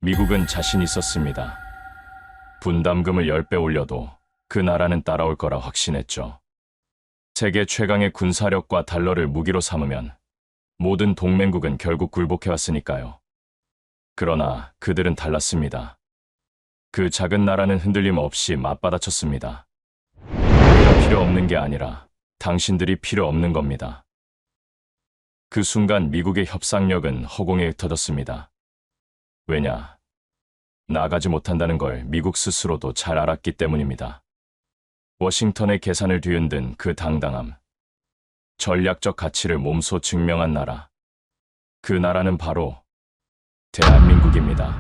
미국은 자신 있었습니다. 분담금을 10배 올려도 그 나라는 따라올 거라 확신했죠. 세계 최강의 군사력과 달러를 무기로 삼으면 모든 동맹국은 결국 굴복해왔으니까요. 그러나 그들은 달랐습니다. 그 작은 나라는 흔들림 없이 맞받아쳤습니다. 우리가 필요 없는 게 아니라 당신들이 필요 없는 겁니다. 그 순간 미국의 협상력은 허공에 흩어졌습니다. 왜냐? 나가지 못한다는 걸 미국 스스로도 잘 알았기 때문입니다. 워싱턴의 계산을 뒤흔든 그 당당함, 전략적 가치를 몸소 증명한 나라. 그 나라는 바로 대한민국입니다.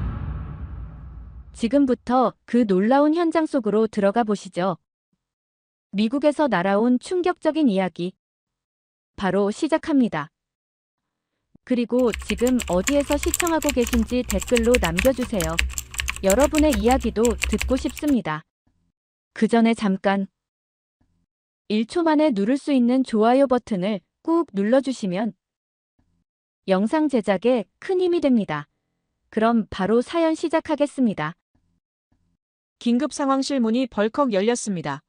지금부터 그 놀라운 현장 속으로 들어가 보시죠. 미국에서 날아온 충격적인 이야기. 바로 시작합니다. 그리고 지금 어디에서 시청하고 계신지 댓글로 남겨주세요. 여러분의 이야기도 듣고 싶습니다. 그 전에 잠깐 1초 만에 누를 수 있는 좋아요 버튼을 꾹 눌러주시면 영상 제작에 큰 힘이 됩니다. 그럼 바로 사연 시작하겠습니다. 긴급 상황실 문이 벌컥 열렸습니다.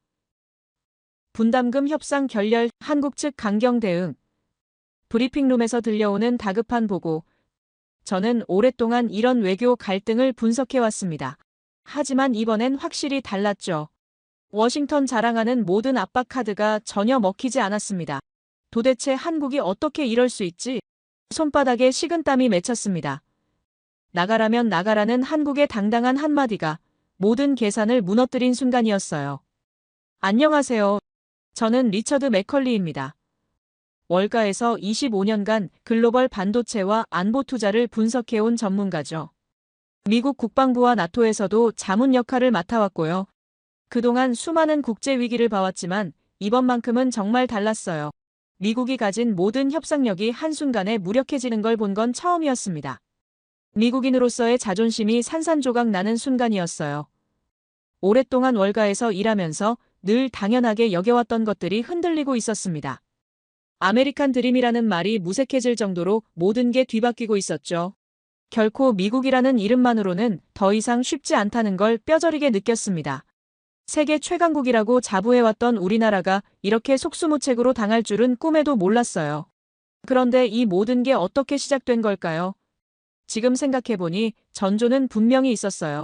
분담금 협상 결렬, 한국 측 강경 대응. 브리핑룸에서 들려오는 다급한 보고. 저는 오랫동안 이런 외교 갈등을 분석해왔습니다. 하지만 이번엔 확실히 달랐죠. 워싱턴 자랑하는 모든 압박 카드가 전혀 먹히지 않았습니다. 도대체 한국이 어떻게 이럴 수 있지? 손바닥에 식은땀이 맺혔습니다. 나가라면 나가라는 한국의 당당한 한마디가 모든 계산을 무너뜨린 순간이었어요. 안녕하세요. 저는 리처드 맥컬리입니다. 월가에서 25년간 글로벌 반도체와 안보 투자를 분석해온 전문가죠. 미국 국방부와 나토에서도 자문 역할을 맡아왔고요. 그동안 수많은 국제 위기를 봐왔지만 이번만큼은 정말 달랐어요. 미국이 가진 모든 협상력이 한순간에 무력해지는 걸 본 건 처음이었습니다. 미국인으로서의 자존심이 산산조각 나는 순간이었어요. 오랫동안 월가에서 일하면서 늘 당연하게 여겨왔던 것들이 흔들리고 있었습니다. 아메리칸 드림이라는 말이 무색해질 정도로 모든 게 뒤바뀌고 있었죠. 결코 미국이라는 이름만으로는 더 이상 쉽지 않다는 걸 뼈저리게 느꼈습니다. 세계 최강국이라고 자부해왔던 우리나라가 이렇게 속수무책으로 당할 줄은 꿈에도 몰랐어요. 그런데 이 모든 게 어떻게 시작된 걸까요? 지금 생각해보니 전조는 분명히 있었어요.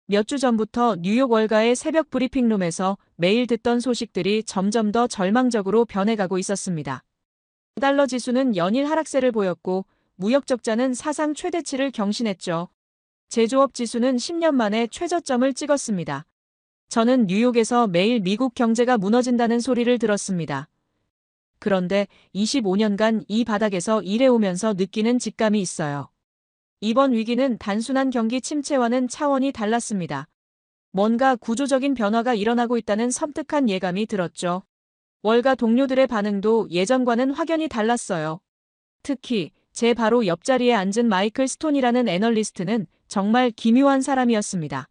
몇 주 전부터 뉴욕 월가의 새벽 브리핑룸에서 매일 듣던 소식들이 점점 더 절망적으로 변해가고 있었습니다. 달러 지수는 연일 하락세를 보였고 무역 적자는 사상 최대치를 경신했죠. 제조업 지수는 10년 만에 최저점을 찍었습니다. 저는 뉴욕에서 매일 미국 경제가 무너진다는 소리를 들었습니다. 그런데 25년간 이 바닥에서 일해오면서 느끼는 직감이 있어요. 이번 위기는 단순한 경기 침체와는 차원이 달랐습니다. 뭔가 구조적인 변화가 일어나고 있다는 섬뜩한 예감이 들었죠. 월가 동료들의 반응도 예전과는 확연히 달랐어요. 특히 제 바로 옆자리에 앉은 마이클 스톤이라는 애널리스트는 정말 기묘한 사람이었습니다.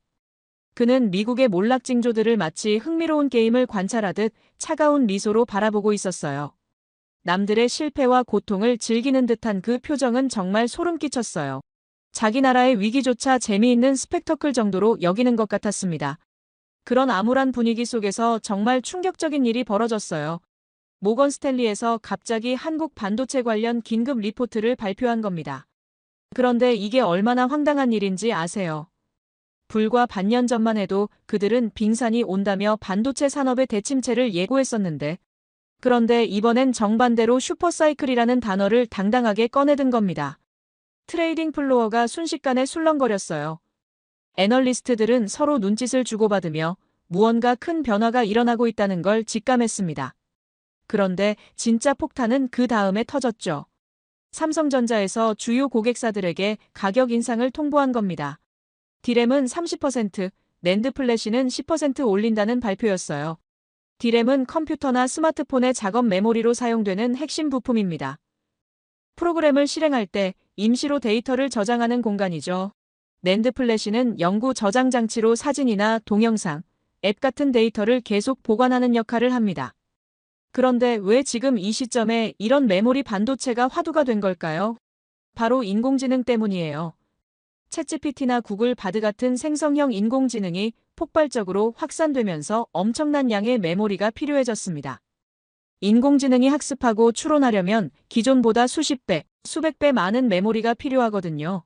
그는 미국의 몰락징조들을 마치 흥미로운 게임을 관찰하듯 차가운 미소로 바라보고 있었어요. 남들의 실패와 고통을 즐기는 듯한 그 표정은 정말 소름 끼쳤어요. 자기 나라의 위기조차 재미있는 스펙터클 정도로 여기는 것 같았습니다. 그런 암울한 분위기 속에서 정말 충격적인 일이 벌어졌어요. 모건 스탠리에서 갑자기 한국 반도체 관련 긴급 리포트를 발표한 겁니다. 그런데 이게 얼마나 황당한 일인지 아세요? 불과 반년 전만 해도 그들은 빙산이 온다며 반도체 산업의 대침체를 예고했었는데, 그런데 이번엔 정반대로 슈퍼사이클이라는 단어를 당당하게 꺼내든 겁니다. 트레이딩 플로어가 순식간에 술렁거렸어요. 애널리스트들은 서로 눈짓을 주고받으며 무언가 큰 변화가 일어나고 있다는 걸 직감했습니다. 그런데 진짜 폭탄은 그 다음에 터졌죠. 삼성전자에서 주요 고객사들에게 가격 인상을 통보한 겁니다. 디램은 30%, 낸드 플래시는 10% 올린다는 발표였어요. 디램은 컴퓨터나 스마트폰의 작업 메모리로 사용되는 핵심 부품입니다. 프로그램을 실행할 때 임시로 데이터를 저장하는 공간이죠. 낸드 플래시는 영구 저장 장치로 사진이나 동영상, 앱 같은 데이터를 계속 보관하는 역할을 합니다. 그런데 왜 지금 이 시점에 이런 메모리 반도체가 화두가 된 걸까요? 바로 인공지능 때문이에요. 챗GPT나 구글 바드 같은 생성형 인공지능이 폭발적으로 확산되면서 엄청난 양의 메모리가 필요해졌습니다. 인공지능이 학습하고 추론하려면 기존보다 수십 배, 수백 배 많은 메모리가 필요하거든요.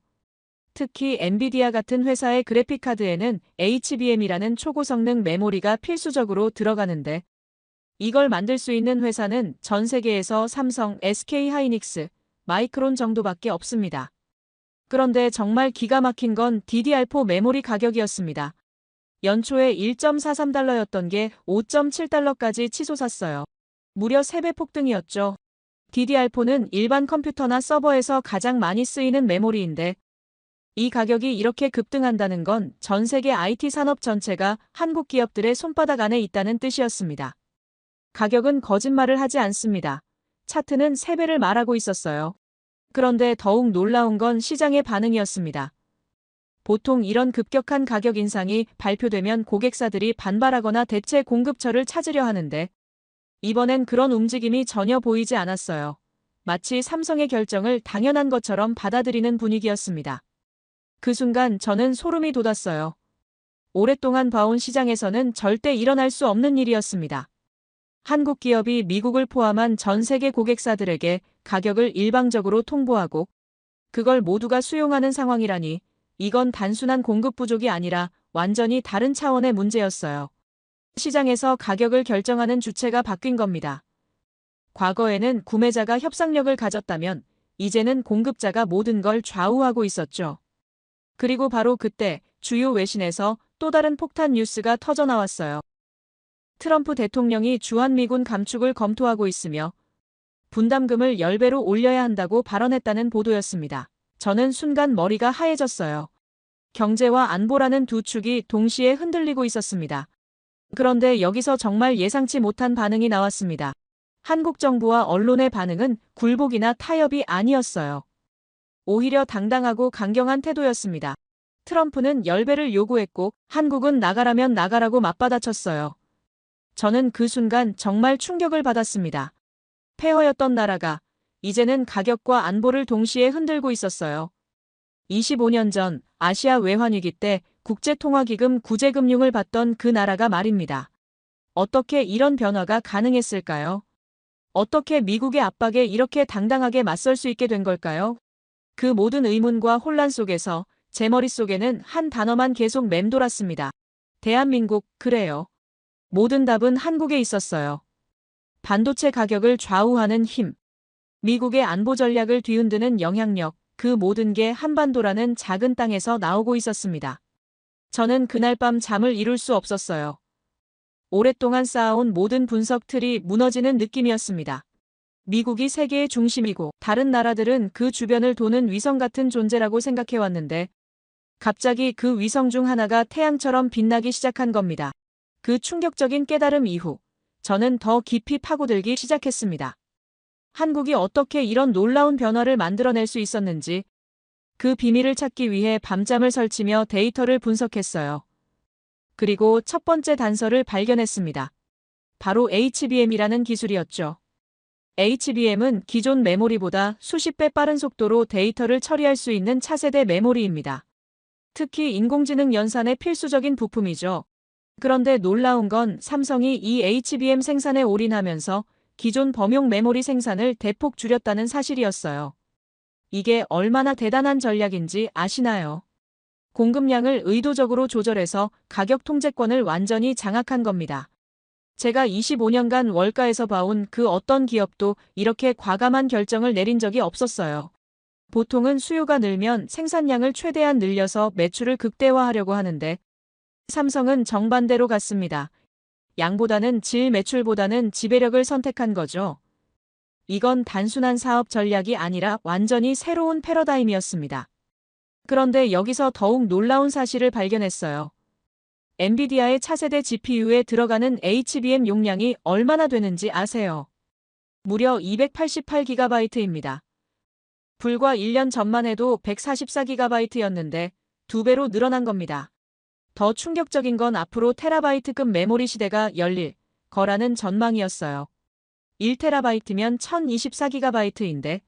특히 엔비디아 같은 회사의 그래픽카드에는 HBM이라는 초고성능 메모리가 필수적으로 들어가는데 이걸 만들 수 있는 회사는 전 세계에서 삼성, SK하이닉스, 마이크론 정도밖에 없습니다. 그런데 정말 기가 막힌 건 DDR4 메모리 가격이었습니다. 연초에 1.43달러였던 게 5.7달러까지 치솟았어요. 무려 3배 폭등이었죠. DDR4는 일반 컴퓨터나 서버에서 가장 많이 쓰이는 메모리인데 이 가격이 이렇게 급등한다는 건 전 세계 IT 산업 전체가 한국 기업들의 손바닥 안에 있다는 뜻이었습니다. 가격은 거짓말을 하지 않습니다. 차트는 3배를 말하고 있었어요. 그런데 더욱 놀라운 건 시장의 반응이었습니다. 보통 이런 급격한 가격 인상이 발표되면 고객사들이 반발하거나 대체 공급처를 찾으려 하는데 이번엔 그런 움직임이 전혀 보이지 않았어요. 마치 삼성의 결정을 당연한 것처럼 받아들이는 분위기였습니다. 그 순간 저는 소름이 돋았어요. 오랫동안 봐온 시장에서는 절대 일어날 수 없는 일이었습니다. 한국 기업이 미국을 포함한 전 세계 고객사들에게 가격을 일방적으로 통보하고 그걸 모두가 수용하는 상황이라니 이건 단순한 공급 부족이 아니라 완전히 다른 차원의 문제였어요. 시장에서 가격을 결정하는 주체가 바뀐 겁니다. 과거에는 구매자가 협상력을 가졌다면 이제는 공급자가 모든 걸 좌우하고 있었죠. 그리고 바로 그때 주요 외신에서 또 다른 폭탄 뉴스가 터져나왔어요. 트럼프 대통령이 주한미군 감축을 검토하고 있으며 분담금을 10배로 올려야 한다고 발언했다는 보도였습니다. 저는 순간 머리가 하얘졌어요. 경제와 안보라는 두 축이 동시에 흔들리고 있었습니다. 그런데 여기서 정말 예상치 못한 반응이 나왔습니다. 한국 정부와 언론의 반응은 굴복이나 타협이 아니었어요. 오히려 당당하고 강경한 태도였습니다. 트럼프는 10배를 요구했고 한국은 나가라면 나가라고 맞받아쳤어요. 저는 그 순간 정말 충격을 받았습니다. 폐허였던 나라가 이제는 가격과 안보를 동시에 흔들고 있었어요. 25년 전 아시아 외환위기 때 국제통화기금 구제금융을 받던 그 나라가 말입니다. 어떻게 이런 변화가 가능했을까요? 어떻게 미국의 압박에 이렇게 당당하게 맞설 수 있게 된 걸까요? 그 모든 의문과 혼란 속에서 제 머릿속에는 한 단어만 계속 맴돌았습니다. 대한민국, 그래요. 모든 답은 한국에 있었어요. 반도체 가격을 좌우하는 힘, 미국의 안보 전략을 뒤흔드는 영향력, 그 모든 게 한반도라는 작은 땅에서 나오고 있었습니다. 저는 그날 밤 잠을 이룰 수 없었어요. 오랫동안 쌓아온 모든 분석 틀이 무너지는 느낌이었습니다. 미국이 세계의 중심이고 다른 나라들은 그 주변을 도는 위성 같은 존재라고 생각해왔는데 갑자기 그 위성 중 하나가 태양처럼 빛나기 시작한 겁니다. 그 충격적인 깨달음 이후 저는 더 깊이 파고들기 시작했습니다. 한국이 어떻게 이런 놀라운 변화를 만들어낼 수 있었는지 그 비밀을 찾기 위해 밤잠을 설치며 데이터를 분석했어요. 그리고 첫 번째 단서를 발견했습니다. 바로 HBM이라는 기술이었죠. HBM은 기존 메모리보다 수십 배 빠른 속도로 데이터를 처리할 수 있는 차세대 메모리입니다. 특히 인공지능 연산의 필수적인 부품이죠. 그런데 놀라운 건 삼성이 이 HBM 생산에 올인하면서 기존 범용 메모리 생산을 대폭 줄였다는 사실이었어요. 이게 얼마나 대단한 전략인지 아시나요? 공급량을 의도적으로 조절해서 가격 통제권을 완전히 장악한 겁니다. 제가 25년간 월가에서 봐온 그 어떤 기업도 이렇게 과감한 결정을 내린 적이 없었어요. 보통은 수요가 늘면 생산량을 최대한 늘려서 매출을 극대화하려고 하는데 삼성은 정반대로 갔습니다. 양보다는 질, 매출보다는 지배력을 선택한 거죠. 이건 단순한 사업 전략이 아니라 완전히 새로운 패러다임이었습니다. 그런데 여기서 더욱 놀라운 사실을 발견했어요. 엔비디아의 차세대 GPU에 들어가는 HBM 용량이 얼마나 되는지 아세요? 무려 288GB입니다. 불과 1년 전만 해도 144GB였는데 2배로 늘어난 겁니다. 더 충격적인 건 앞으로 테라바이트급 메모리 시대가 열릴 거라는 전망이었어요. 1TB면 1024GB인데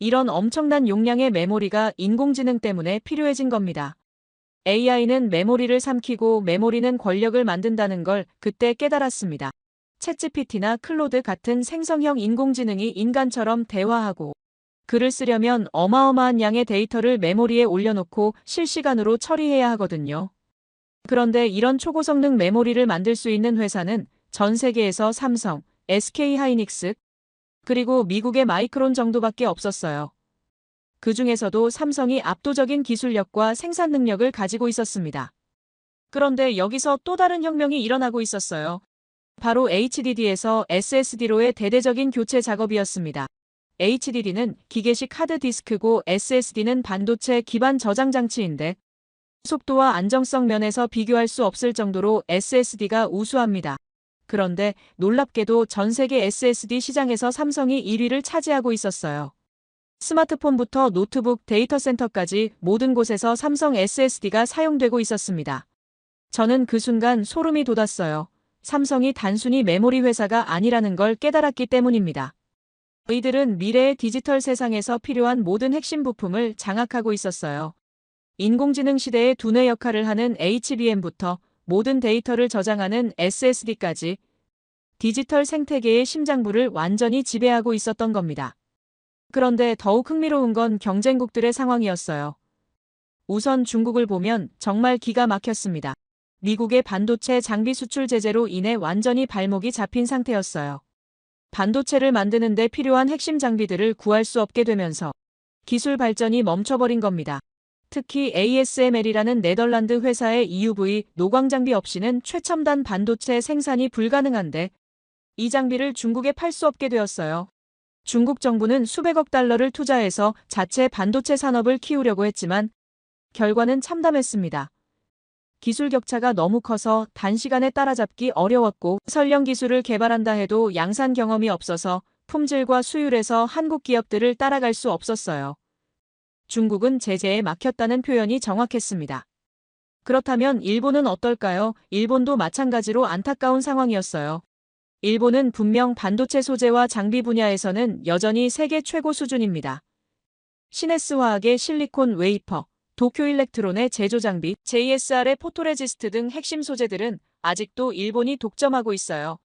이런 엄청난 용량의 메모리가 인공지능 때문에 필요해진 겁니다. AI는 메모리를 삼키고 메모리는 권력을 만든다는 걸 그때 깨달았습니다. 챗GPT나 클로드 같은 생성형 인공지능이 인간처럼 대화하고 글을 쓰려면 어마어마한 양의 데이터를 메모리에 올려놓고 실시간으로 처리해야 하거든요. 그런데 이런 초고성능 메모리를 만들 수 있는 회사는 전 세계에서 삼성, SK하이닉스, 그리고 미국의 마이크론 정도밖에 없었어요. 그 중에서도 삼성이 압도적인 기술력과 생산 능력을 가지고 있었습니다. 그런데 여기서 또 다른 혁명이 일어나고 있었어요. 바로 HDD에서 SSD로의 대대적인 교체 작업이었습니다. HDD는 기계식 하드디스크고 SSD는 반도체 기반 저장 장치인데 속도와 안정성 면에서 비교할 수 없을 정도로 SSD가 우수합니다. 그런데 놀랍게도 전 세계 SSD 시장에서 삼성이 1위를 차지하고 있었어요. 스마트폰부터 노트북, 데이터 센터까지 모든 곳에서 삼성 SSD가 사용되고 있었습니다. 저는 그 순간 소름이 돋았어요. 삼성이 단순히 메모리 회사가 아니라는 걸 깨달았기 때문입니다. 이들은 미래의 디지털 세상에서 필요한 모든 핵심 부품을 장악하고 있었어요. 인공지능 시대의 두뇌 역할을 하는 HBM부터 모든 데이터를 저장하는 SSD까지 디지털 생태계의 심장부를 완전히 지배하고 있었던 겁니다. 그런데 더욱 흥미로운 건 경쟁국들의 상황이었어요. 우선 중국을 보면 정말 기가 막혔습니다. 미국의 반도체 장비 수출 제재로 인해 완전히 발목이 잡힌 상태였어요. 반도체를 만드는 데 필요한 핵심 장비들을 구할 수 없게 되면서 기술 발전이 멈춰버린 겁니다. 특히 ASML이라는 네덜란드 회사의 EUV 노광 장비 없이는 최첨단 반도체 생산이 불가능한데 이 장비를 중국에 팔 수 없게 되었어요. 중국 정부는 수백억 달러를 투자해서 자체 반도체 산업을 키우려고 했지만 결과는 참담했습니다. 기술 격차가 너무 커서 단시간에 따라잡기 어려웠고 설령 기술을 개발한다 해도 양산 경험이 없어서 품질과 수율에서 한국 기업들을 따라갈 수 없었어요. 중국은 제재에 막혔다는 표현이 정확했습니다. 그렇다면 일본은 어떨까요? 일본도 마찬가지로 안타까운 상황이었어요. 일본은 분명 반도체 소재와 장비 분야에서는 여전히 세계 최고 수준입니다. 시네스화학의 실리콘 웨이퍼, 도쿄일렉트론의 제조 장비, JSR의 포토레지스트 등 핵심 소재들은 아직도 일본이 독점하고 있어요.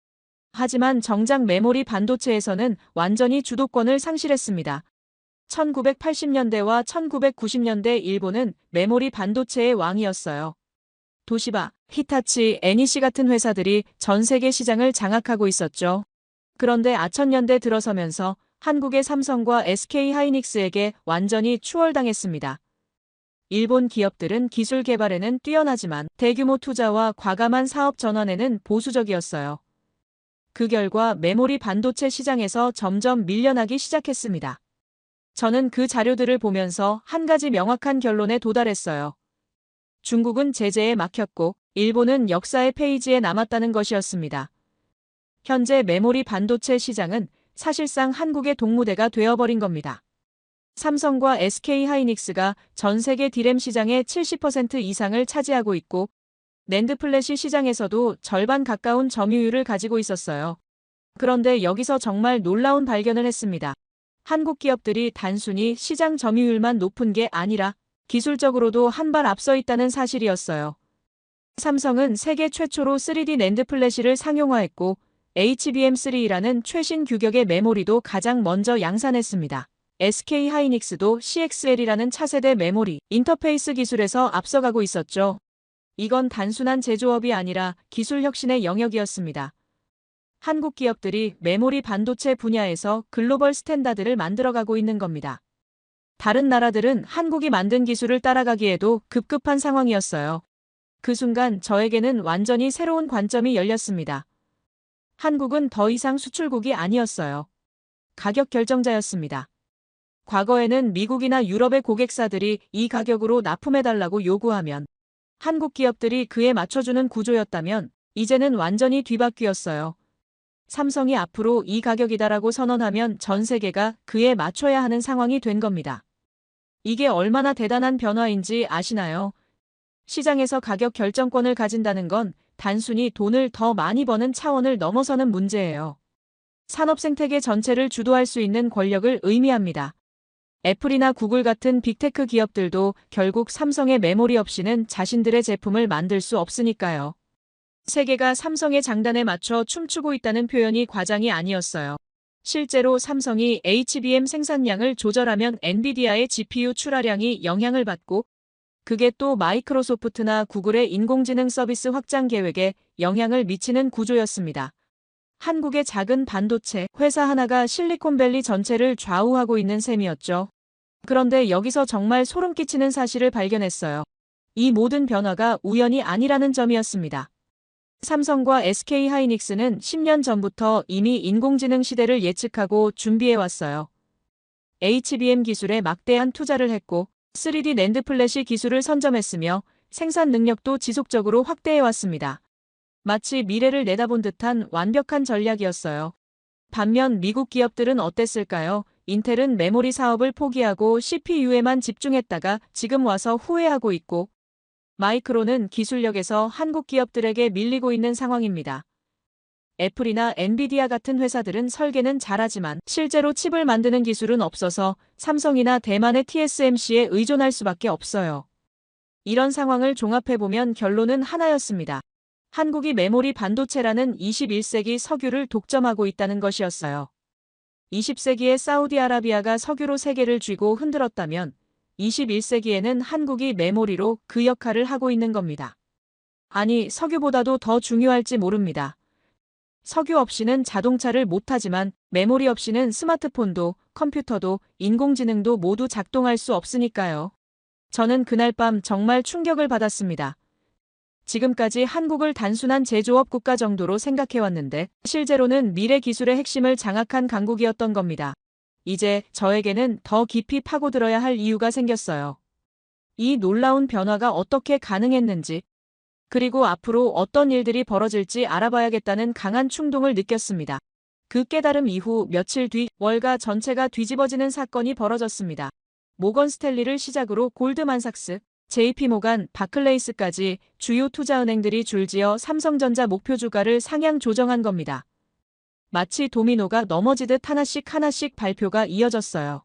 하지만 정작 메모리 반도체에서는 완전히 주도권을 상실했습니다. 1980년대와 1990년대 일본은 메모리 반도체의 왕이었어요. 도시바, 히타치, NEC 같은 회사들이 전 세계 시장을 장악하고 있었죠. 그런데 2000년대 들어서면서 한국의 삼성과 SK하이닉스에게 완전히 추월당했습니다. 일본 기업들은 기술 개발에는 뛰어나지만 대규모 투자와 과감한 사업 전환에는 보수적이었어요. 그 결과 메모리 반도체 시장에서 점점 밀려나기 시작했습니다. 저는 그 자료들을 보면서 한 가지 명확한 결론에 도달했어요. 중국은 제재에 막혔고 일본은 역사의 페이지에 남았다는 것이었습니다. 현재 메모리 반도체 시장은 사실상 한국의 동무대가 되어버린 겁니다. 삼성과 SK하이닉스가 전 세계 디램 시장의 70% 이상을 차지하고 있고 낸드 플래시 시장에서도 절반 가까운 점유율을 가지고 있었어요. 그런데 여기서 정말 놀라운 발견을 했습니다. 한국 기업들이 단순히 시장 점유율만 높은 게 아니라 기술적으로도 한 발 앞서 있다는 사실이었어요. 삼성은 세계 최초로 3D 낸드 플래시를 상용화했고 HBM3라는 최신 규격의 메모리도 가장 먼저 양산했습니다. SK하이닉스도 CXL이라는 차세대 메모리, 인터페이스 기술에서 앞서가고 있었죠. 이건 단순한 제조업이 아니라 기술 혁신의 영역이었습니다. 한국 기업들이 메모리 반도체 분야에서 글로벌 스탠다드를 만들어가고 있는 겁니다. 다른 나라들은 한국이 만든 기술을 따라가기에도 급급한 상황이었어요. 그 순간 저에게는 완전히 새로운 관점이 열렸습니다. 한국은 더 이상 수출국이 아니었어요. 가격 결정자였습니다. 과거에는 미국이나 유럽의 고객사들이 이 가격으로 납품해달라고 요구하면 한국 기업들이 그에 맞춰주는 구조였다면 이제는 완전히 뒤바뀌었어요. 삼성이 앞으로 이 가격이다라고 선언하면 전 세계가 그에 맞춰야 하는 상황이 된 겁니다. 이게 얼마나 대단한 변화인지 아시나요? 시장에서 가격 결정권을 가진다는 건 단순히 돈을 더 많이 버는 차원을 넘어서는 문제예요. 산업 생태계 전체를 주도할 수 있는 권력을 의미합니다. 애플이나 구글 같은 빅테크 기업들도 결국 삼성의 메모리 없이는 자신들의 제품을 만들 수 없으니까요. 세계가 삼성의 장단에 맞춰 춤추고 있다는 표현이 과장이 아니었어요. 실제로 삼성이 HBM 생산량을 조절하면 엔비디아의 GPU 출하량이 영향을 받고 그게 또 마이크로소프트나 구글의 인공지능 서비스 확장 계획에 영향을 미치는 구조였습니다. 한국의 작은 반도체 회사 하나가 실리콘밸리 전체를 좌우하고 있는 셈이었죠. 그런데 여기서 정말 소름 끼치는 사실을 발견했어요. 이 모든 변화가 우연이 아니라는 점이었습니다. 삼성과 SK하이닉스는 10년 전부터 이미 인공지능 시대를 예측하고 준비해왔어요. HBM 기술에 막대한 투자를 했고 3D 낸드 플래시 기술을 선점했으며 생산 능력도 지속적으로 확대해왔습니다. 마치 미래를 내다본 듯한 완벽한 전략이었어요. 반면 미국 기업들은 어땠을까요? 인텔은 메모리 사업을 포기하고 CPU에만 집중했다가 지금 와서 후회하고 있고 마이크론은 기술력에서 한국 기업들에게 밀리고 있는 상황입니다. 애플이나 엔비디아 같은 회사들은 설계는 잘하지만 실제로 칩을 만드는 기술은 없어서 삼성이나 대만의 TSMC에 의존할 수밖에 없어요. 이런 상황을 종합해보면 결론은 하나였습니다. 한국이 메모리 반도체라는 21세기 석유를 독점하고 있다는 것이었어요. 20세기에 사우디아라비아가 석유로 세계를 쥐고 흔들었다면 21세기에는 한국이 메모리로 그 역할을 하고 있는 겁니다. 아니, 석유보다도 더 중요할지 모릅니다. 석유 없이는 자동차를 못하지만 메모리 없이는 스마트폰도 컴퓨터도 인공지능도 모두 작동할 수 없으니까요. 저는 그날 밤 정말 충격을 받았습니다. 지금까지 한국을 단순한 제조업 국가 정도로 생각해왔는데 실제로는 미래 기술의 핵심을 장악한 강국이었던 겁니다. 이제 저에게는 더 깊이 파고들어야 할 이유가 생겼어요. 이 놀라운 변화가 어떻게 가능했는지, 그리고 앞으로 어떤 일들이 벌어질지 알아봐야겠다는 강한 충동을 느꼈습니다. 그 깨달음 이후 며칠 뒤 월가 전체가 뒤집어지는 사건이 벌어졌습니다. 모건 스탠리를 시작으로 골드만삭스, JP모간, 바클레이스까지 주요 투자은행들이 줄지어 삼성전자 목표 주가를 상향 조정한 겁니다. 마치 도미노가 넘어지듯 하나씩 하나씩 발표가 이어졌어요.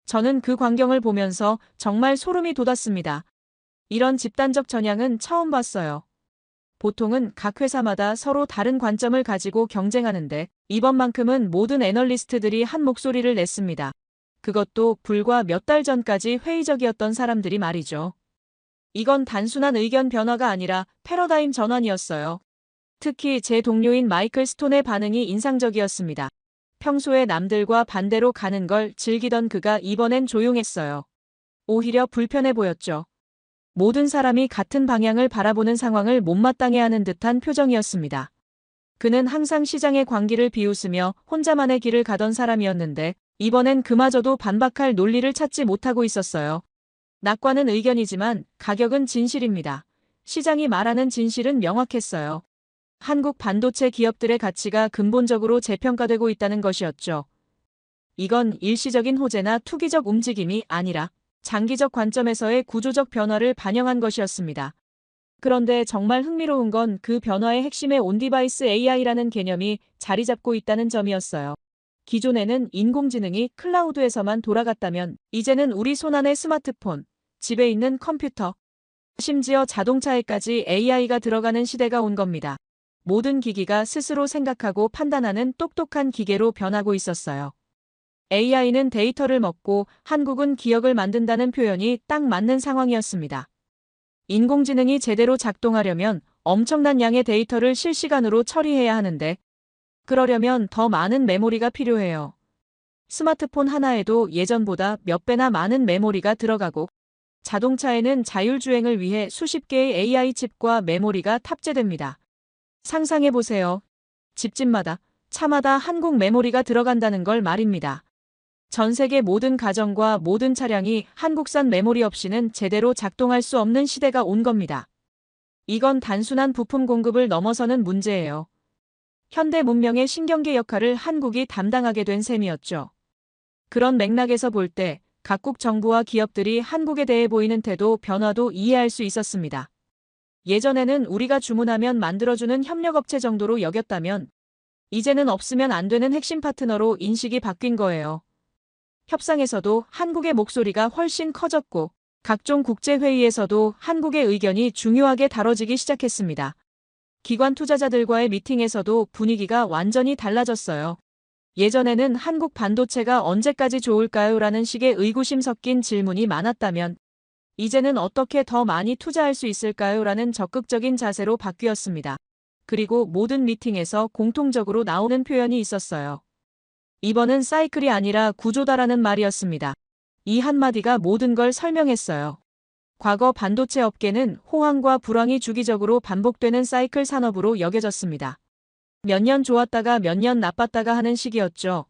저는 그 광경을 보면서 정말 소름이 돋았습니다. 이런 집단적 전향은 처음 봤어요. 보통은 각 회사마다 서로 다른 관점을 가지고 경쟁하는데 이번만큼은 모든 애널리스트들이 한 목소리를 냈습니다. 그것도 불과 몇 달 전까지 회의적이었던 사람들이 말이죠. 이건 단순한 의견 변화가 아니라 패러다임 전환이었어요. 특히 제 동료인 마이클 스톤의 반응이 인상적이었습니다. 평소에 남들과 반대로 가는 걸 즐기던 그가 이번엔 조용했어요. 오히려 불편해 보였죠. 모든 사람이 같은 방향을 바라보는 상황을 못마땅해하는 듯한 표정이었습니다. 그는 항상 시장의 광기를 비웃으며 혼자만의 길을 가던 사람이었는데 이번엔 그마저도 반박할 논리를 찾지 못하고 있었어요. 낙관은 의견이지만 가격은 진실입니다. 시장이 말하는 진실은 명확했어요. 한국 반도체 기업들의 가치가 근본적으로 재평가되고 있다는 것이었죠. 이건 일시적인 호재나 투기적 움직임이 아니라 장기적 관점에서의 구조적 변화를 반영한 것이었습니다. 그런데 정말 흥미로운 건 그 변화의 핵심에 온디바이스 AI라는 개념이 자리 잡고 있다는 점이었어요. 기존에는 인공지능이 클라우드에서만 돌아갔다면 이제는 우리 손안의 스마트폰, 집에 있는 컴퓨터, 심지어 자동차에까지 AI가 들어가는 시대가 온 겁니다. 모든 기기가 스스로 생각하고 판단하는 똑똑한 기계로 변하고 있었어요. AI는 데이터를 먹고 한국은 기억을 만든다는 표현이 딱 맞는 상황이었습니다. 인공지능이 제대로 작동하려면 엄청난 양의 데이터를 실시간으로 처리해야 하는데 그러려면 더 많은 메모리가 필요해요. 스마트폰 하나에도 예전보다 몇 배나 많은 메모리가 들어가고 자동차에는 자율주행을 위해 수십 개의 AI 칩과 메모리가 탑재됩니다. 상상해보세요. 집집마다, 차마다 한국 메모리가 들어간다는 걸 말입니다. 전 세계 모든 가정과 모든 차량이 한국산 메모리 없이는 제대로 작동할 수 없는 시대가 온 겁니다. 이건 단순한 부품 공급을 넘어서는 문제예요. 현대 문명의 신경계 역할을 한국이 담당하게 된 셈이었죠. 그런 맥락에서 볼 때 각국 정부와 기업들이 한국에 대해 보이는 태도 변화도 이해할 수 있었습니다. 예전에는 우리가 주문하면 만들어주는 협력업체 정도로 여겼다면 이제는 없으면 안 되는 핵심 파트너로 인식이 바뀐 거예요. 협상에서도 한국의 목소리가 훨씬 커졌고 각종 국제회의에서도 한국의 의견이 중요하게 다뤄지기 시작했습니다. 기관 투자자들과의 미팅에서도 분위기가 완전히 달라졌어요. 예전에는 한국 반도체가 언제까지 좋을까요? 라는 식의 의구심 섞인 질문이 많았다면 이제는 어떻게 더 많이 투자할 수 있을까요? 라는 적극적인 자세로 바뀌었습니다. 그리고 모든 미팅에서 공통적으로 나오는 표현이 있었어요. 이번은 사이클이 아니라 구조다라는 말이었습니다. 이 한마디가 모든 걸 설명했어요. 과거 반도체 업계는 호황과 불황이 주기적으로 반복되는 사이클 산업으로 여겨졌습니다. 몇 년 좋았다가 몇 년 나빴다가 하는 시기였죠.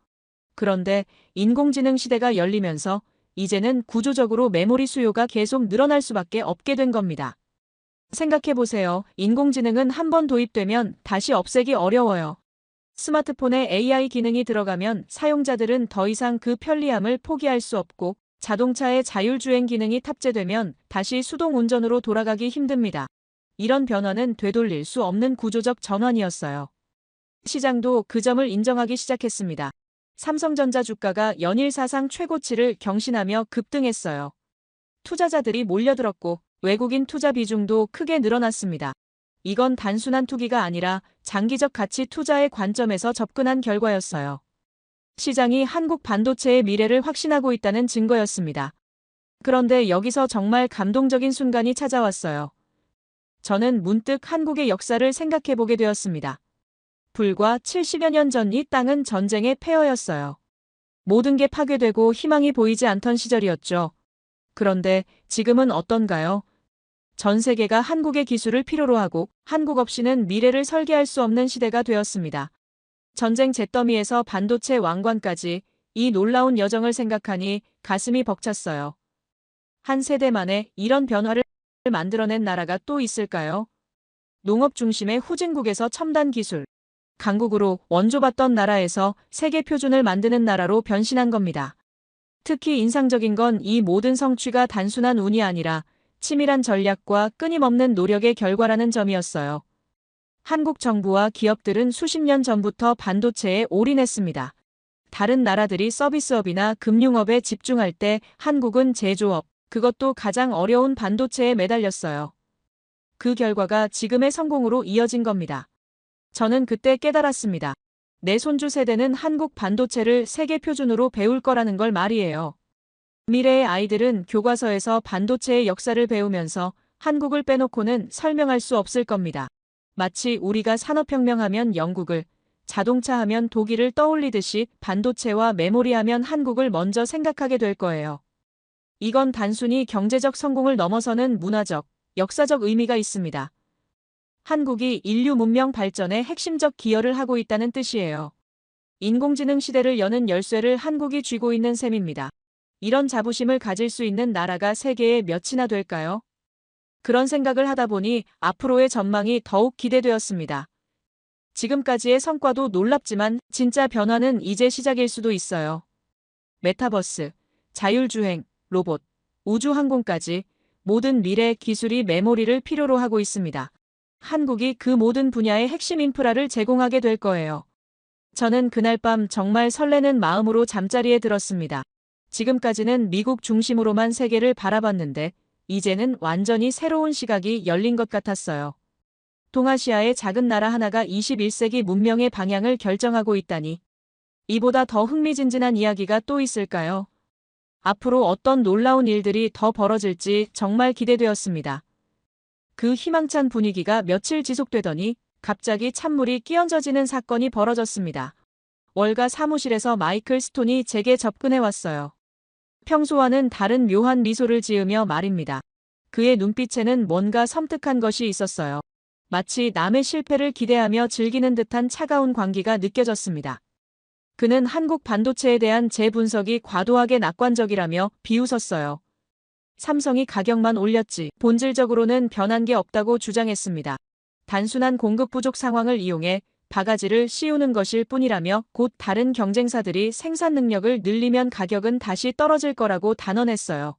그런데 인공지능 시대가 열리면서 이제는 구조적으로 메모리 수요가 계속 늘어날 수밖에 없게 된 겁니다. 생각해보세요. 인공지능은 한번 도입되면 다시 없애기 어려워요. 스마트폰에 AI 기능이 들어가면 사용자들은 더 이상 그 편리함을 포기할 수 없고 자동차에 자율주행 기능이 탑재되면 다시 수동 운전으로 돌아가기 힘듭니다. 이런 변화는 되돌릴 수 없는 구조적 전환이었어요. 시장도 그 점을 인정하기 시작했습니다. 삼성전자 주가가 연일 사상 최고치를 경신하며 급등했어요. 투자자들이 몰려들었고 외국인 투자 비중도 크게 늘어났습니다. 이건 단순한 투기가 아니라 장기적 가치 투자의 관점에서 접근한 결과였어요. 시장이 한국 반도체의 미래를 확신하고 있다는 증거였습니다. 그런데 여기서 정말 감동적인 순간이 찾아왔어요. 저는 문득 한국의 역사를 생각해보게 되었습니다. 불과 70여 년 전 이 땅은 전쟁의 폐허였어요. 모든 게 파괴되고 희망이 보이지 않던 시절이었죠. 그런데 지금은 어떤가요? 전 세계가 한국의 기술을 필요로 하고 한국 없이는 미래를 설계할 수 없는 시대가 되었습니다. 전쟁 잿더미에서 반도체 왕관까지 이 놀라운 여정을 생각하니 가슴이 벅찼어요. 한 세대 만에 이런 변화를 만들어낸 나라가 또 있을까요? 농업 중심의 후진국에서 첨단 기술, 강국으로 원조받던 나라에서 세계 표준을 만드는 나라로 변신한 겁니다. 특히 인상적인 건 이 모든 성취가 단순한 운이 아니라 치밀한 전략과 끊임없는 노력의 결과라는 점이었어요. 한국 정부와 기업들은 수십 년 전부터 반도체에 올인했습니다. 다른 나라들이 서비스업이나 금융업에 집중할 때 한국은 제조업, 그것도 가장 어려운 반도체에 매달렸어요. 그 결과가 지금의 성공으로 이어진 겁니다. 저는 그때 깨달았습니다. 내 손주 세대는 한국 반도체를 세계 표준으로 배울 거라는 걸 말이에요. 미래의 아이들은 교과서에서 반도체의 역사를 배우면서 한국을 빼놓고는 설명할 수 없을 겁니다. 마치 우리가 산업혁명하면 영국을, 자동차 하면 독일을 떠올리듯이 반도체와 메모리 하면 한국을 먼저 생각하게 될 거예요. 이건 단순히 경제적 성공을 넘어서는 문화적, 역사적 의미가 있습니다. 한국이 인류 문명 발전에 핵심적 기여를 하고 있다는 뜻이에요. 인공지능 시대를 여는 열쇠를 한국이 쥐고 있는 셈입니다. 이런 자부심을 가질 수 있는 나라가 세계에 몇이나 될까요? 그런 생각을 하다 보니 앞으로의 전망이 더욱 기대되었습니다. 지금까지의 성과도 놀랍지만 진짜 변화는 이제 시작일 수도 있어요. 메타버스, 자율주행, 로봇, 우주항공까지 모든 미래 기술이 메모리를 필요로 하고 있습니다. 한국이 그 모든 분야의 핵심 인프라를 제공하게 될 거예요. 저는 그날 밤 정말 설레는 마음으로 잠자리에 들었습니다. 지금까지는 미국 중심으로만 세계를 바라봤는데 이제는 완전히 새로운 시각이 열린 것 같았어요. 동아시아의 작은 나라 하나가 21세기 문명의 방향을 결정하고 있다니. 이보다 더 흥미진진한 이야기가 또 있을까요? 앞으로 어떤 놀라운 일들이 더 벌어질지 정말 기대되었습니다. 그 희망찬 분위기가 며칠 지속되더니 갑자기 찬물이 끼얹어지는 사건이 벌어졌습니다. 월가 사무실에서 마이클 스톤이 제게 접근해 왔어요. 평소와는 다른 묘한 미소를 지으며 말입니다. 그의 눈빛에는 뭔가 섬뜩한 것이 있었어요. 마치 남의 실패를 기대하며 즐기는 듯한 차가운 광기가 느껴졌습니다. 그는 한국 반도체에 대한 제 분석이 과도하게 낙관적이라며 비웃었어요. 삼성이 가격만 올렸지 본질적으로는 변한 게 없다고 주장했습니다. 단순한 공급 부족 상황을 이용해 바가지를 씌우는 것일 뿐이라며 곧 다른 경쟁사들이 생산 능력을 늘리면 가격은 다시 떨어질 거라고 단언했어요.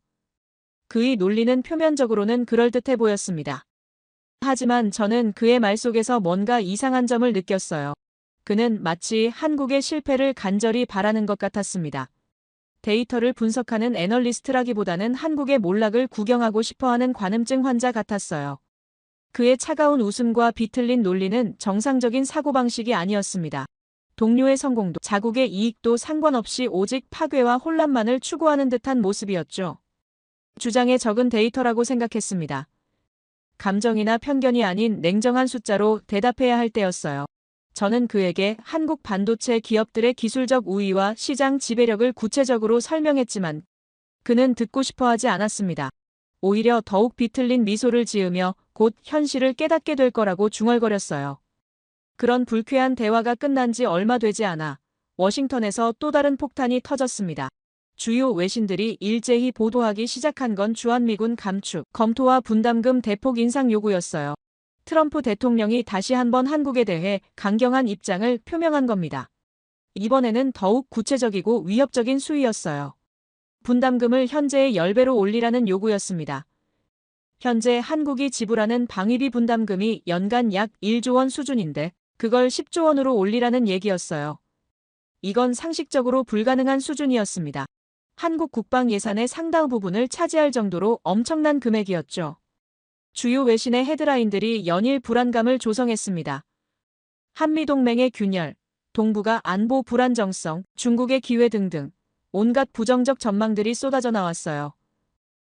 그의 논리는 표면적으로는 그럴듯해 보였습니다. 하지만 저는 그의 말 속에서 뭔가 이상한 점을 느꼈어요. 그는 마치 한국의 실패를 간절히 바라는 것 같았습니다. 데이터를 분석하는 애널리스트라기보다는 한국의 몰락을 구경하고 싶어하는 관음증 환자 같았어요. 그의 차가운 웃음과 비틀린 논리는 정상적인 사고방식이 아니었습니다. 동료의 성공도 자국의 이익도 상관없이 오직 파괴와 혼란만을 추구하는 듯한 모습이었죠. 주장에 적은 데이터라고 생각했습니다. 감정이나 편견이 아닌 냉정한 숫자로 대답해야 할 때였어요. 저는 그에게 한국 반도체 기업들의 기술적 우위와 시장 지배력을 구체적으로 설명했지만 그는 듣고 싶어 하지 않았습니다. 오히려 더욱 비틀린 미소를 지으며 곧 현실을 깨닫게 될 거라고 중얼거렸어요. 그런 불쾌한 대화가 끝난 지 얼마 되지 않아 워싱턴에서 또 다른 폭탄이 터졌습니다. 주요 외신들이 일제히 보도하기 시작한 건 주한미군 감축, 검토와 분담금 대폭 인상 요구였어요. 트럼프 대통령이 다시 한번 한국에 대해 강경한 입장을 표명한 겁니다. 이번에는 더욱 구체적이고 위협적인 수위였어요. 분담금을 현재의 10배로 올리라는 요구였습니다. 현재 한국이 지불하는 방위비 분담금이 연간 약 1조 원 수준인데 그걸 10조 원으로 올리라는 얘기였어요. 이건 상식적으로 불가능한 수준이었습니다. 한국 국방 예산의 상당 부분을 차지할 정도로 엄청난 금액이었죠. 주요 외신의 헤드라인들이 연일 불안감을 조성했습니다. 한미동맹의 균열, 동북아 안보 불안정성, 중국의 기회 등등 온갖 부정적 전망들이 쏟아져 나왔어요.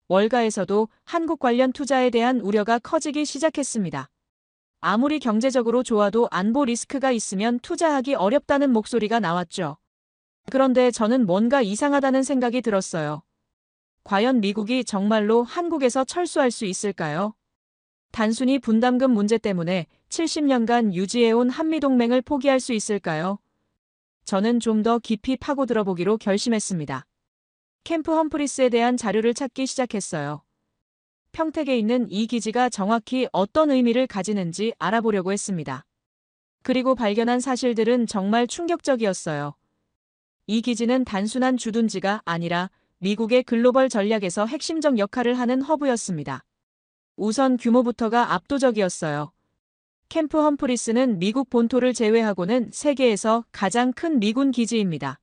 월가에서도 한국 관련 투자에 대한 우려가 커지기 시작했습니다. 아무리 경제적으로 좋아도 안보 리스크가 있으면 투자하기 어렵다는 목소리가 나왔죠. 그런데 저는 뭔가 이상하다는 생각이 들었어요. 과연 미국이 정말로 한국에서 철수할 수 있을까요? 단순히 분담금 문제 때문에 70년간 유지해온 한미동맹을 포기할 수 있을까요? 저는 좀 더 깊이 파고들어 보기로 결심했습니다. 캠프 험프리스에 대한 자료를 찾기 시작했어요. 평택에 있는 이 기지가 정확히 어떤 의미를 가지는지 알아보려고 했습니다. 그리고 발견한 사실들은 정말 충격적이었어요. 이 기지는 단순한 주둔지가 아니라 미국의 글로벌 전략에서 핵심적 역할을 하는 허브였습니다. 우선 규모부터가 압도적이었어요. 캠프 험프리스는 미국 본토를 제외하고는 세계에서 가장 큰 미군 기지입니다.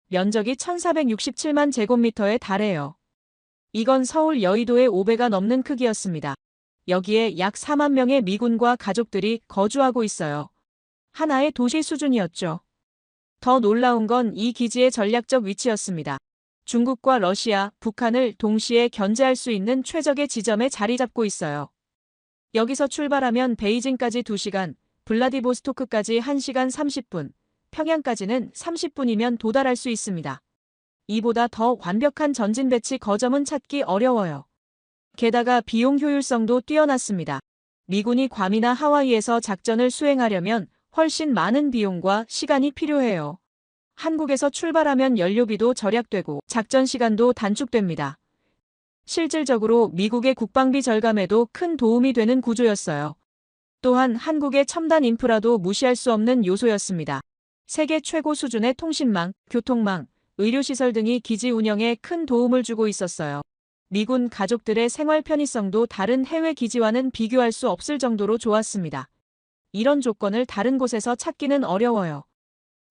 면적이 1467만 제곱미터에 달해요. 이건 서울 여의도의 5배가 넘는 크기였습니다. 여기에 약 4만 명의 미군과 가족들이 거주하고 있어요. 하나의 도시 수준이었죠. 더 놀라운 건 이 기지의 전략적 위치였습니다. 중국과 러시아, 북한을 동시에 견제할 수 있는 최적의 지점에 자리 잡고 있어요. 여기서 출발하면 베이징까지 2시간, 블라디보스토크까지 1시간 30분, 평양까지는 30분이면 도달할 수 있습니다. 이보다 더 완벽한 전진 배치 거점은 찾기 어려워요. 게다가 비용 효율성도 뛰어났습니다. 미군이 괌이나 하와이에서 작전을 수행하려면 훨씬 많은 비용과 시간이 필요해요. 한국에서 출발하면 연료비도 절약되고 작전 시간도 단축됩니다. 실질적으로 미국의 국방비 절감에도 큰 도움이 되는 구조였어요. 또한 한국의 첨단 인프라도 무시할 수 없는 요소였습니다. 세계 최고 수준의 통신망, 교통망, 의료시설 등이 기지 운영에 큰 도움을 주고 있었어요. 미군 가족들의 생활 편의성도 다른 해외 기지와는 비교할 수 없을 정도로 좋았습니다. 이런 조건을 다른 곳에서 찾기는 어려워요.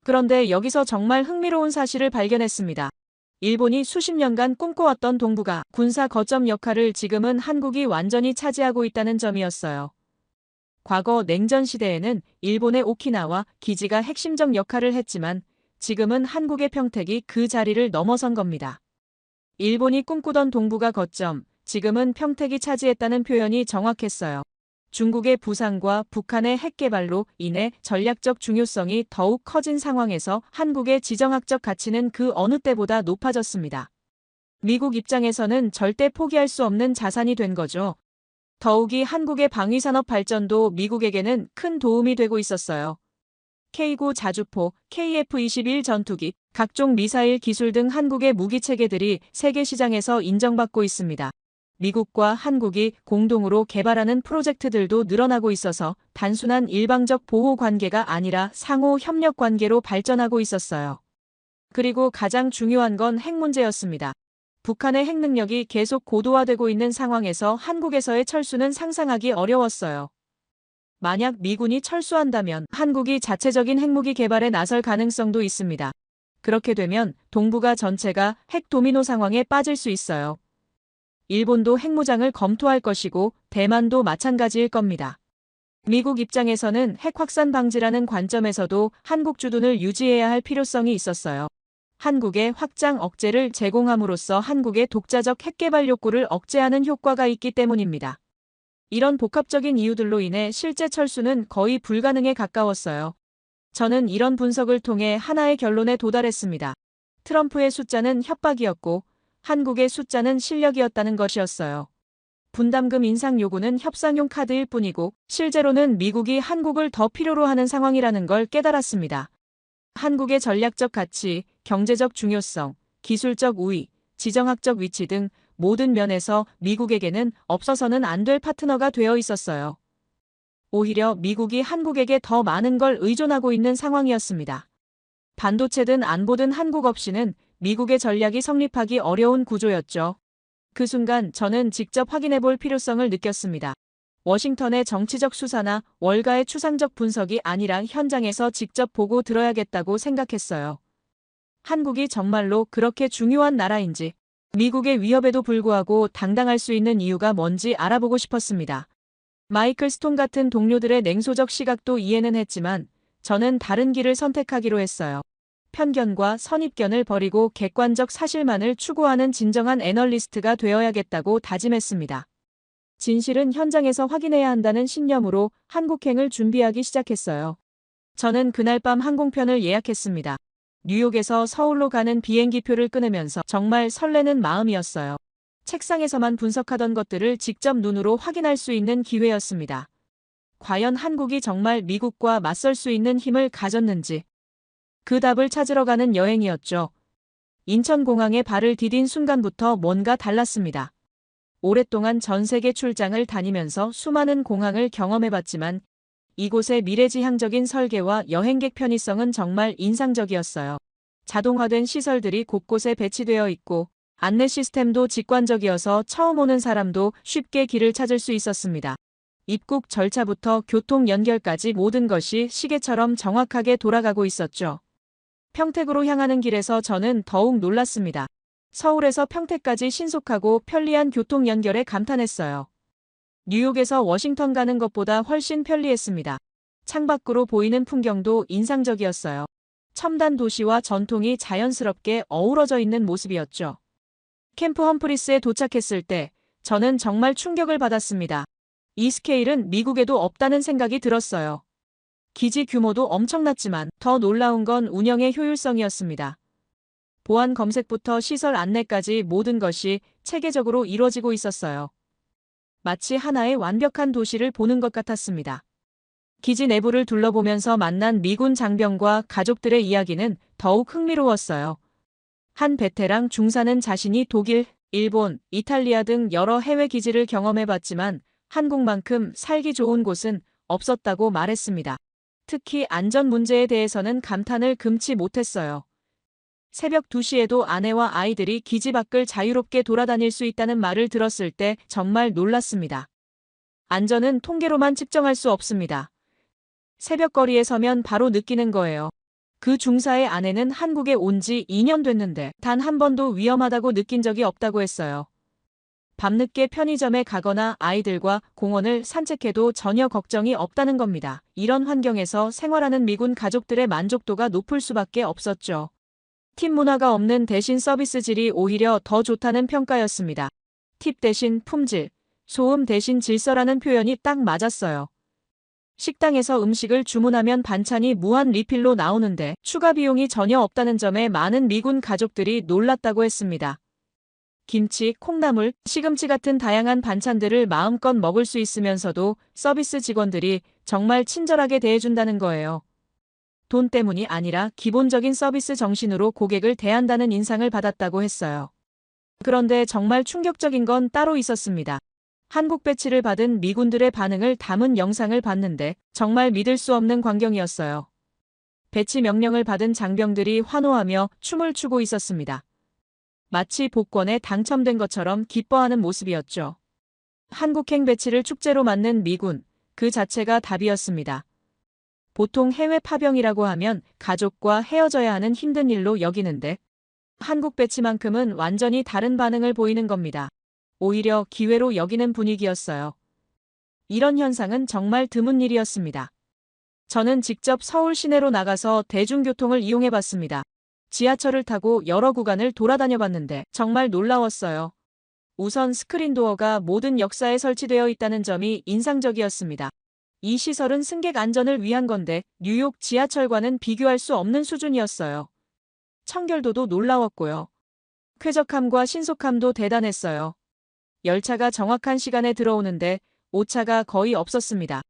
그런데 여기서 정말 흥미로운 사실을 발견했습니다. 일본이 수십 년간 꿈꿔왔던 동북아 군사 거점 역할을 지금은 한국이 완전히 차지하고 있다는 점이었어요. 과거 냉전 시대에는 일본의 오키나와 기지가 핵심적 역할을 했지만 지금은 한국의 평택이 그 자리를 넘어선 겁니다. 일본이 꿈꾸던 동북아 거점, 지금은 평택이 차지했다는 표현이 정확했어요. 중국의 부상과 북한의 핵 개발로 인해 전략적 중요성이 더욱 커진 상황에서 한국의 지정학적 가치는 그 어느 때보다 높아졌습니다. 미국 입장에서는 절대 포기할 수 없는 자산이 된 거죠. 더욱이 한국의 방위산업 발전도 미국에게는 큰 도움이 되고 있었어요. K9 자주포, KF-21 전투기, 각종 미사일 기술 등 한국의 무기체계들이 세계 시장에서 인정받고 있습니다. 미국과 한국이 공동으로 개발하는 프로젝트들도 늘어나고 있어서 단순한 일방적 보호 관계가 아니라 상호 협력 관계로 발전하고 있었어요. 그리고 가장 중요한 건 핵 문제였습니다. 북한의 핵 능력이 계속 고도화되고 있는 상황에서 한국에서의 철수는 상상하기 어려웠어요. 만약 미군이 철수한다면 한국이 자체적인 핵무기 개발에 나설 가능성도 있습니다. 그렇게 되면 동북아 전체가 핵 도미노 상황에 빠질 수 있어요. 일본도 핵무장을 검토할 것이고 대만도 마찬가지일 겁니다. 미국 입장에서는 핵 확산 방지라는 관점에서도 한국 주둔을 유지해야 할 필요성이 있었어요. 한국에 확장 억제를 제공함으로써 한국의 독자적 핵 개발 욕구를 억제하는 효과가 있기 때문입니다. 이런 복합적인 이유들로 인해 실제 철수는 거의 불가능에 가까웠어요. 저는 이런 분석을 통해 하나의 결론에 도달했습니다. 트럼프의 숫자는 협박이었고 한국의 숫자는 실력이었다는 것이었어요. 분담금 인상 요구는 협상용 카드일 뿐이고 실제로는 미국이 한국을 더 필요로 하는 상황이라는 걸 깨달았습니다. 한국의 전략적 가치, 경제적 중요성, 기술적 우위, 지정학적 위치 등 모든 면에서 미국에게는 없어서는 안 될 파트너가 되어 있었어요. 오히려 미국이 한국에게 더 많은 걸 의존하고 있는 상황이었습니다. 반도체든 안보든 한국 없이는 미국의 전략이 성립하기 어려운 구조였죠. 그 순간 저는 직접 확인해 볼 필요성을 느꼈습니다. 워싱턴의 정치적 수사나 월가의 추상적 분석이 아니라 현장에서 직접 보고 들어야겠다고 생각했어요. 한국이 정말로 그렇게 중요한 나라인지, 미국의 위협에도 불구하고 당당할 수 있는 이유가 뭔지 알아보고 싶었습니다. 마이클 스톤 같은 동료들의 냉소적 시각도 이해는 했지만 저는 다른 길을 선택하기로 했어요. 편견과 선입견을 버리고 객관적 사실만을 추구하는 진정한 애널리스트가 되어야겠다고 다짐했습니다. 진실은 현장에서 확인해야 한다는 신념으로 한국행을 준비하기 시작했어요. 저는 그날 밤 항공편을 예약했습니다. 뉴욕에서 서울로 가는 비행기표를 끊으면서 정말 설레는 마음이었어요. 책상에서만 분석하던 것들을 직접 눈으로 확인할 수 있는 기회였습니다. 과연 한국이 정말 미국과 맞설 수 있는 힘을 가졌는지. 그 답을 찾으러 가는 여행이었죠. 인천공항에 발을 디딘 순간부터 뭔가 달랐습니다. 오랫동안 전 세계 출장을 다니면서 수많은 공항을 경험해봤지만 이곳의 미래지향적인 설계와 여행객 편의성은 정말 인상적이었어요. 자동화된 시설들이 곳곳에 배치되어 있고 안내 시스템도 직관적이어서 처음 오는 사람도 쉽게 길을 찾을 수 있었습니다. 입국 절차부터 교통 연결까지 모든 것이 시계처럼 정확하게 돌아가고 있었죠. 평택으로 향하는 길에서 저는 더욱 놀랐습니다. 서울에서 평택까지 신속하고 편리한 교통 연결에 감탄했어요. 뉴욕에서 워싱턴 가는 것보다 훨씬 편리했습니다. 창밖으로 보이는 풍경도 인상적이었어요. 첨단 도시와 전통이 자연스럽게 어우러져 있는 모습이었죠. 캠프 험프리스에 도착했을 때 저는 정말 충격을 받았습니다. 이 스케일은 미국에도 없다는 생각이 들었어요. 기지 규모도 엄청났지만 더 놀라운 건 운영의 효율성이었습니다. 보안 검색부터 시설 안내까지 모든 것이 체계적으로 이루어지고 있었어요. 마치 하나의 완벽한 도시를 보는 것 같았습니다. 기지 내부를 둘러보면서 만난 미군 장병과 가족들의 이야기는 더욱 흥미로웠어요. 한 베테랑 중사는 자신이 독일, 일본, 이탈리아 등 여러 해외 기지를 경험해봤지만 한국만큼 살기 좋은 곳은 없었다고 말했습니다. 특히 안전 문제에 대해서는 감탄을 금치 못했어요. 새벽 2시에도 아내와 아이들이 기지 밖을 자유롭게 돌아다닐 수 있다는 말을 들었을 때 정말 놀랐습니다. 안전은 통계로만 측정할 수 없습니다. 새벽거리에 서면 바로 느끼는 거예요. 그 중사의 아내는 한국에 온 지 2년 됐는데 단 한 번도 위험하다고 느낀 적이 없다고 했어요. 밤늦게 편의점에 가거나 아이들과 공원을 산책해도 전혀 걱정이 없다는 겁니다. 이런 환경에서 생활하는 미군 가족들의 만족도가 높을 수밖에 없었죠. 팀 문화가 없는 대신 서비스 질이 오히려 더 좋다는 평가였습니다. 팁 대신 품질, 소음 대신 질서라는 표현이 딱 맞았어요. 식당에서 음식을 주문하면 반찬이 무한 리필로 나오는데 추가 비용이 전혀 없다는 점에 많은 미군 가족들이 놀랐다고 했습니다. 김치, 콩나물, 시금치 같은 다양한 반찬들을 마음껏 먹을 수 있으면서도 서비스 직원들이 정말 친절하게 대해준다는 거예요. 돈 때문이 아니라 기본적인 서비스 정신으로 고객을 대한다는 인상을 받았다고 했어요. 그런데 정말 충격적인 건 따로 있었습니다. 한국 배치를 받은 미군들의 반응을 담은 영상을 봤는데 정말 믿을 수 없는 광경이었어요. 배치 명령을 받은 장병들이 환호하며 춤을 추고 있었습니다. 마치 복권에 당첨된 것처럼 기뻐하는 모습이었죠. 한국행 배치를 축제로 맞는 미군, 그 자체가 답이었습니다. 보통 해외 파병이라고 하면 가족과 헤어져야 하는 힘든 일로 여기는데 한국 배치만큼은 완전히 다른 반응을 보이는 겁니다. 오히려 기회로 여기는 분위기였어요. 이런 현상은 정말 드문 일이었습니다. 저는 직접 서울 시내로 나가서 대중교통을 이용해 봤습니다. 지하철을 타고 여러 구간을 돌아다녀 봤는데 정말 놀라웠어요. 우선 스크린도어가 모든 역사에 설치되어 있다는 점이 인상적이었습니다. 이 시설은 승객 안전을 위한 건데 뉴욕 지하철과는 비교할 수 없는 수준이었어요. 청결도도 놀라웠고요. 쾌적함과 신속함도 대단했어요. 열차가 정확한 시간에 들어오는데 오차가 거의 없었습니다.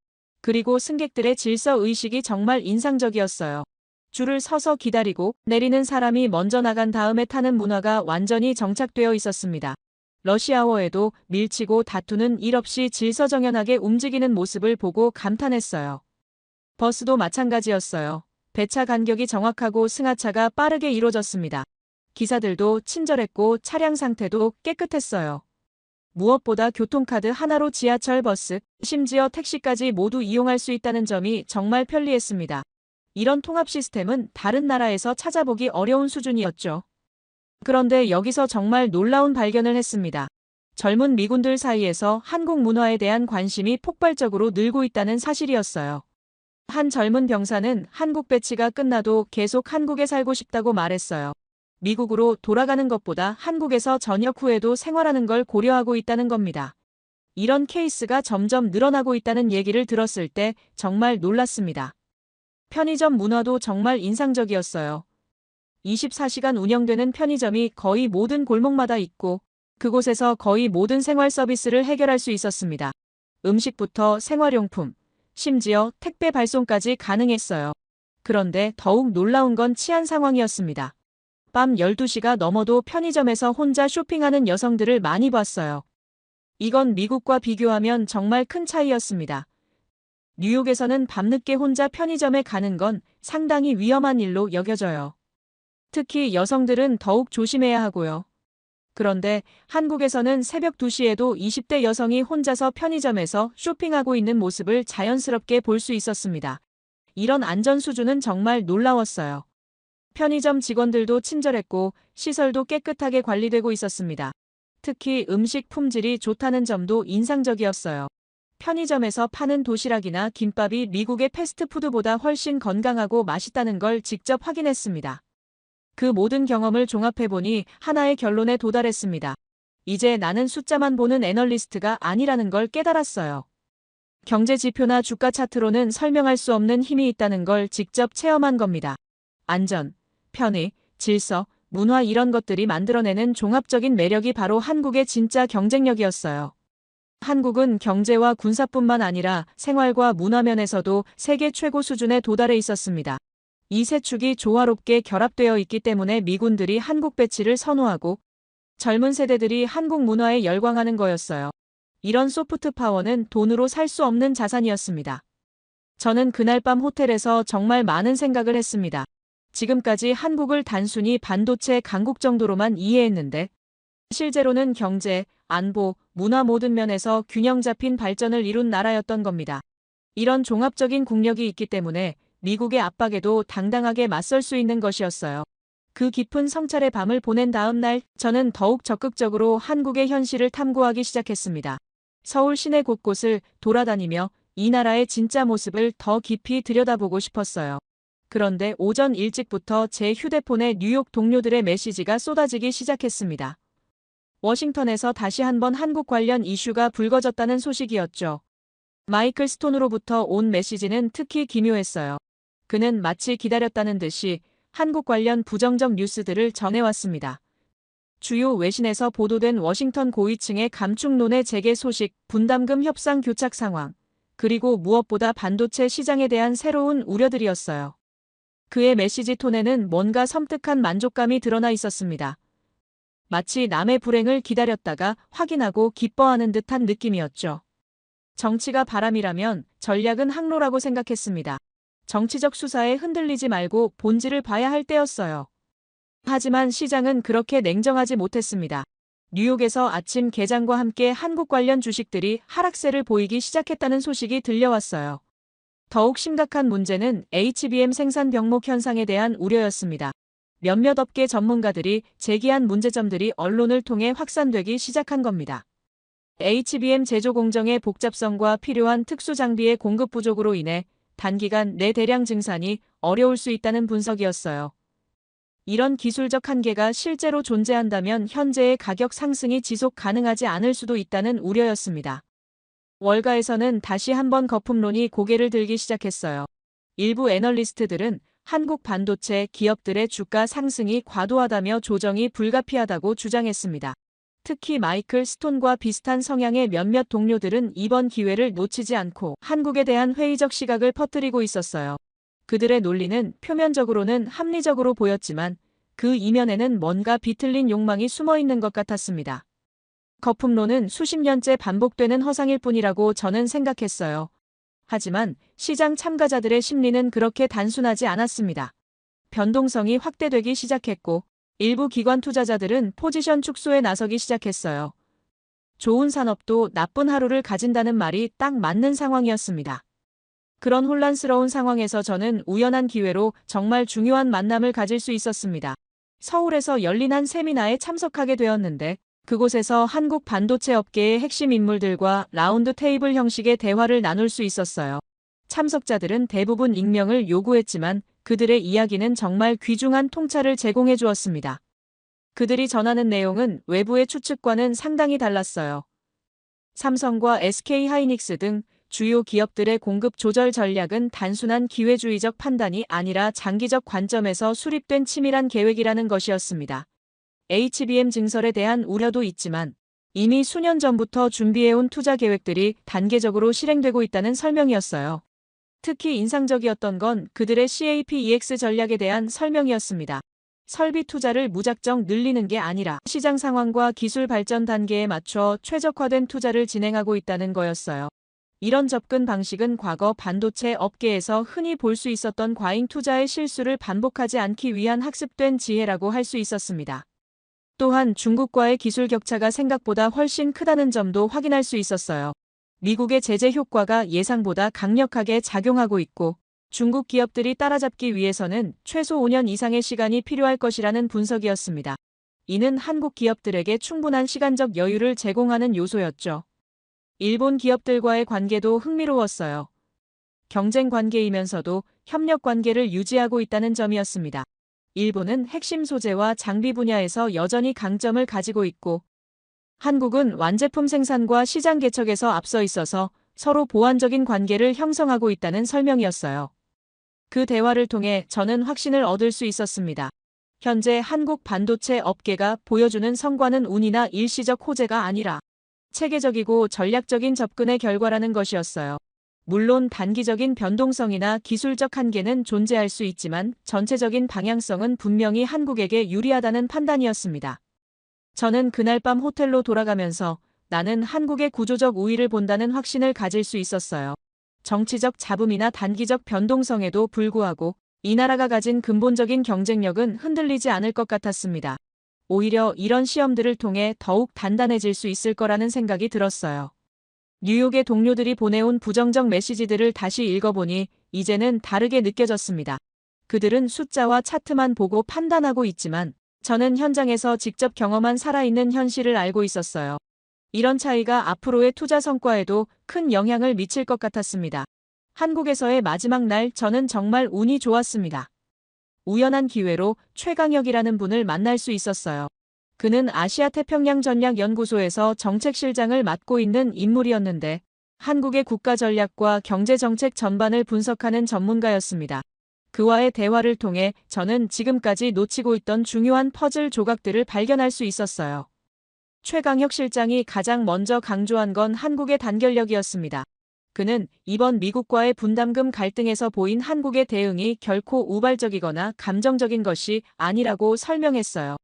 그리고 승객들의 질서 의식이 정말 인상적이었어요. 줄을 서서 기다리고 내리는 사람이 먼저 나간 다음에 타는 문화가 완전히 정착되어 있었습니다. 러시아워에도 밀치고 다투는 일 없이 질서정연하게 움직이는 모습을 보고 감탄했어요. 버스도 마찬가지였어요. 배차 간격이 정확하고 승하차가 빠르게 이루어졌습니다. 기사들도 친절했고 차량 상태도 깨끗했어요. 무엇보다 교통카드 하나로 지하철, 버스, 심지어 택시까지 모두 이용할 수 있다는 점이 정말 편리했습니다. 이런 통합 시스템은 다른 나라에서 찾아보기 어려운 수준이었죠. 그런데 여기서 정말 놀라운 발견을 했습니다. 젊은 미군들 사이에서 한국 문화에 대한 관심이 폭발적으로 늘고 있다는 사실이었어요. 한 젊은 병사는 한국 배치가 끝나도 계속 한국에 살고 싶다고 말했어요. 미국으로 돌아가는 것보다 한국에서 전역 후에도 생활하는 걸 고려하고 있다는 겁니다. 이런 케이스가 점점 늘어나고 있다는 얘기를 들었을 때 정말 놀랐습니다. 편의점 문화도 정말 인상적이었어요. 24시간 운영되는 편의점이 거의 모든 골목마다 있고 그곳에서 거의 모든 생활 서비스를 해결할 수 있었습니다. 음식부터 생활용품, 심지어 택배 발송까지 가능했어요. 그런데 더욱 놀라운 건 치안 상황이었습니다. 밤 12시가 넘어도 편의점에서 혼자 쇼핑하는 여성들을 많이 봤어요. 이건 미국과 비교하면 정말 큰 차이였습니다. 뉴욕에서는 밤늦게 혼자 편의점에 가는 건 상당히 위험한 일로 여겨져요. 특히 여성들은 더욱 조심해야 하고요. 그런데 한국에서는 새벽 2시에도 20대 여성이 혼자서 편의점에서 쇼핑하고 있는 모습을 자연스럽게 볼 수 있었습니다. 이런 안전 수준은 정말 놀라웠어요. 편의점 직원들도 친절했고 시설도 깨끗하게 관리되고 있었습니다. 특히 음식 품질이 좋다는 점도 인상적이었어요. 편의점에서 파는 도시락이나 김밥이 미국의 패스트푸드보다 훨씬 건강하고 맛있다는 걸 직접 확인했습니다. 그 모든 경험을 종합해보니 하나의 결론에 도달했습니다. 이제 나는 숫자만 보는 애널리스트가 아니라는 걸 깨달았어요. 경제 지표나 주가 차트로는 설명할 수 없는 힘이 있다는 걸 직접 체험한 겁니다. 안전, 편의, 질서, 문화 이런 것들이 만들어내는 종합적인 매력이 바로 한국의 진짜 경쟁력이었어요. 한국은 경제와 군사뿐만 아니라 생활과 문화 면에서도 세계 최고 수준에 도달해 있었습니다. 이 세 축이 조화롭게 결합되어 있기 때문에 미군들이 한국 배치를 선호하고 젊은 세대들이 한국 문화에 열광하는 거였어요. 이런 소프트 파워는 돈으로 살 수 없는 자산이었습니다. 저는 그날 밤 호텔에서 정말 많은 생각을 했습니다. 지금까지 한국을 단순히 반도체 강국 정도로만 이해했는데 실제로는 경제, 안보, 문화 모든 면에서 균형 잡힌 발전을 이룬 나라였던 겁니다. 이런 종합적인 국력이 있기 때문에 미국의 압박에도 당당하게 맞설 수 있는 것이었어요. 그 깊은 성찰의 밤을 보낸 다음 날 저는 더욱 적극적으로 한국의 현실을 탐구하기 시작했습니다. 서울 시내 곳곳을 돌아다니며 이 나라의 진짜 모습을 더 깊이 들여다보고 싶었어요. 그런데 오전 일찍부터 제 휴대폰에 뉴욕 동료들의 메시지가 쏟아지기 시작했습니다. 워싱턴에서 다시 한번 한국 관련 이슈가 불거졌다는 소식이었죠. 마이클 스톤으로부터 온 메시지는 특히 기묘했어요. 그는 마치 기다렸다는 듯이 한국 관련 부정적 뉴스들을 전해왔습니다. 주요 외신에서 보도된 워싱턴 고위층의 감축론의 재개 소식, 분담금 협상 교착 상황, 그리고 무엇보다 반도체 시장에 대한 새로운 우려들이었어요. 그의 메시지 톤에는 뭔가 섬뜩한 만족감이 드러나 있었습니다. 마치 남의 불행을 기다렸다가 확인하고 기뻐하는 듯한 느낌이었죠. 정치가 바람이라면 전략은 항로라고 생각했습니다. 정치적 수사에 흔들리지 말고 본질을 봐야 할 때였어요. 하지만 시장은 그렇게 냉정하지 못했습니다. 뉴욕에서 아침 개장과 함께 한국 관련 주식들이 하락세를 보이기 시작했다는 소식이 들려왔어요. 더욱 심각한 문제는 HBM 생산 병목 현상에 대한 우려였습니다. 몇몇 업계 전문가들이 제기한 문제점들이 언론을 통해 확산되기 시작한 겁니다. HBM 제조 공정의 복잡성과 필요한 특수 장비의 공급 부족으로 인해 단기간 내 대량 증산이 어려울 수 있다는 분석이었어요. 이런 기술적 한계가 실제로 존재한다면 현재의 가격 상승이 지속 가능하지 않을 수도 있다는 우려였습니다. 월가에서는 다시 한번 거품론이 고개를 들기 시작했어요. 일부 애널리스트들은 한국 반도체 기업들의 주가 상승이 과도하다며 조정이 불가피하다고 주장했습니다. 특히 마이클 스톤과 비슷한 성향의 몇몇 동료들은 이번 기회를 놓치지 않고 한국에 대한 회의적 시각을 퍼뜨리고 있었어요. 그들의 논리는 표면적으로는 합리적으로 보였지만 그 이면에는 뭔가 비틀린 욕망이 숨어 있는 것 같았습니다. 거품론은 수십 년째 반복되는 허상일 뿐이라고 저는 생각했어요. 하지만 시장 참가자들의 심리는 그렇게 단순하지 않았습니다. 변동성이 확대되기 시작했고 일부 기관 투자자들은 포지션 축소에 나서기 시작했어요. 좋은 산업도 나쁜 하루를 가진다는 말이 딱 맞는 상황이었습니다. 그런 혼란스러운 상황에서 저는 우연한 기회로 정말 중요한 만남을 가질 수 있었습니다. 서울에서 열린 한 세미나에 참석하게 되었는데 그곳에서 한국 반도체 업계의 핵심 인물들과 라운드 테이블 형식의 대화를 나눌 수 있었어요. 참석자들은 대부분 익명을 요구했지만 그들의 이야기는 정말 귀중한 통찰을 제공해 주었습니다. 그들이 전하는 내용은 외부의 추측과는 상당히 달랐어요. 삼성과 SK 하이닉스 등 주요 기업들의 공급 조절 전략은 단순한 기회주의적 판단이 아니라 장기적 관점에서 수립된 치밀한 계획이라는 것이었습니다. HBM 증설에 대한 우려도 있지만 이미 수년 전부터 준비해온 투자 계획들이 단계적으로 실행되고 있다는 설명이었어요. 특히 인상적이었던 건 그들의 CAPEX 전략에 대한 설명이었습니다. 설비 투자를 무작정 늘리는 게 아니라 시장 상황과 기술 발전 단계에 맞춰 최적화된 투자를 진행하고 있다는 거였어요. 이런 접근 방식은 과거 반도체 업계에서 흔히 볼 수 있었던 과잉 투자의 실수를 반복하지 않기 위한 학습된 지혜라고 할 수 있었습니다. 또한 중국과의 기술 격차가 생각보다 훨씬 크다는 점도 확인할 수 있었어요. 미국의 제재 효과가 예상보다 강력하게 작용하고 있고 중국 기업들이 따라잡기 위해서는 최소 5년 이상의 시간이 필요할 것이라는 분석이었습니다. 이는 한국 기업들에게 충분한 시간적 여유를 제공하는 요소였죠. 일본 기업들과의 관계도 흥미로웠어요. 경쟁 관계이면서도 협력 관계를 유지하고 있다는 점이었습니다. 일본은 핵심 소재와 장비 분야에서 여전히 강점을 가지고 있고 한국은 완제품 생산과 시장 개척에서 앞서 있어서 서로 보완적인 관계를 형성하고 있다는 설명이었어요. 그 대화를 통해 저는 확신을 얻을 수 있었습니다. 현재 한국 반도체 업계가 보여주는 성과는 운이나 일시적 호재가 아니라 체계적이고 전략적인 접근의 결과라는 것이었어요. 물론 단기적인 변동성이나 기술적 한계는 존재할 수 있지만 전체적인 방향성은 분명히 한국에게 유리하다는 판단이었습니다. 저는 그날 밤 호텔로 돌아가면서 나는 한국의 구조적 우위를 본다는 확신을 가질 수 있었어요. 정치적 잡음이나 단기적 변동성에도 불구하고 이 나라가 가진 근본적인 경쟁력은 흔들리지 않을 것 같았습니다. 오히려 이런 시험들을 통해 더욱 단단해질 수 있을 거라는 생각이 들었어요. 뉴욕의 동료들이 보내온 부정적 메시지들을 다시 읽어보니 이제는 다르게 느껴졌습니다. 그들은 숫자와 차트만 보고 판단하고 있지만 저는 현장에서 직접 경험한 살아있는 현실을 알고 있었어요. 이런 차이가 앞으로의 투자 성과에도 큰 영향을 미칠 것 같았습니다. 한국에서의 마지막 날 저는 정말 운이 좋았습니다. 우연한 기회로 최강혁이라는 분을 만날 수 있었어요. 그는 아시아태평양전략연구소에서 정책실장을 맡고 있는 인물이었는데 한국의 국가전략과 경제정책 전반을 분석하는 전문가였습니다. 그와의 대화를 통해 저는 지금까지 놓치고 있던 중요한 퍼즐 조각들을 발견할 수 있었어요. 최강혁 실장이 가장 먼저 강조한 건 한국의 단결력이었습니다. 그는 이번 미국과의 분담금 갈등에서 보인 한국의 대응이 결코 우발적이거나 감정적인 것이 아니라고 설명했어요.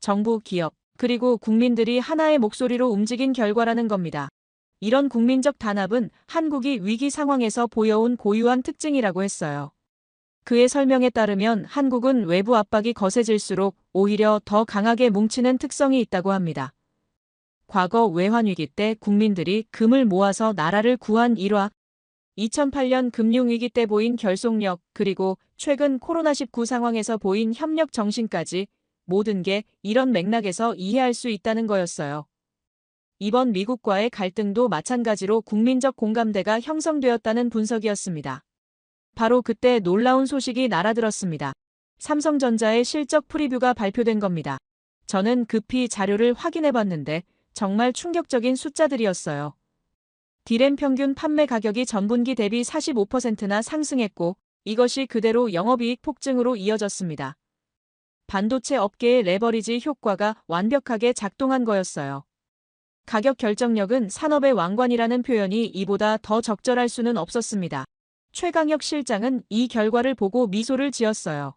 정부, 기업, 그리고 국민들이 하나의 목소리로 움직인 결과라는 겁니다. 이런 국민적 단합은 한국이 위기 상황에서 보여온 고유한 특징이라고 했어요. 그의 설명에 따르면 한국은 외부 압박이 거세질수록 오히려 더 강하게 뭉치는 특성이 있다고 합니다. 과거 외환위기 때 국민들이 금을 모아서 나라를 구한 일화. 2008년 금융위기 때 보인 결속력, 그리고 최근 코로나19 상황에서 보인 협력 정신까지 모든 게 이런 맥락에서 이해할 수 있다는 거였어요. 이번 미국과의 갈등도 마찬가지로 국민적 공감대가 형성되었다는 분석이었습니다. 바로 그때 놀라운 소식이 날아들었습니다. 삼성전자의 실적 프리뷰가 발표된 겁니다. 저는 급히 자료를 확인해 봤는데 정말 충격적인 숫자들이었어요. 디램 평균 판매 가격이 전분기 대비 45%나 상승했고 이것이 그대로 영업이익 폭증으로 이어졌습니다. 반도체 업계의 레버리지 효과가 완벽하게 작동한 거였어요. 가격 결정력은 산업의 왕관이라는 표현이 이보다 더 적절할 수는 없었습니다. 최강혁 실장은 이 결과를 보고 미소를 지었어요.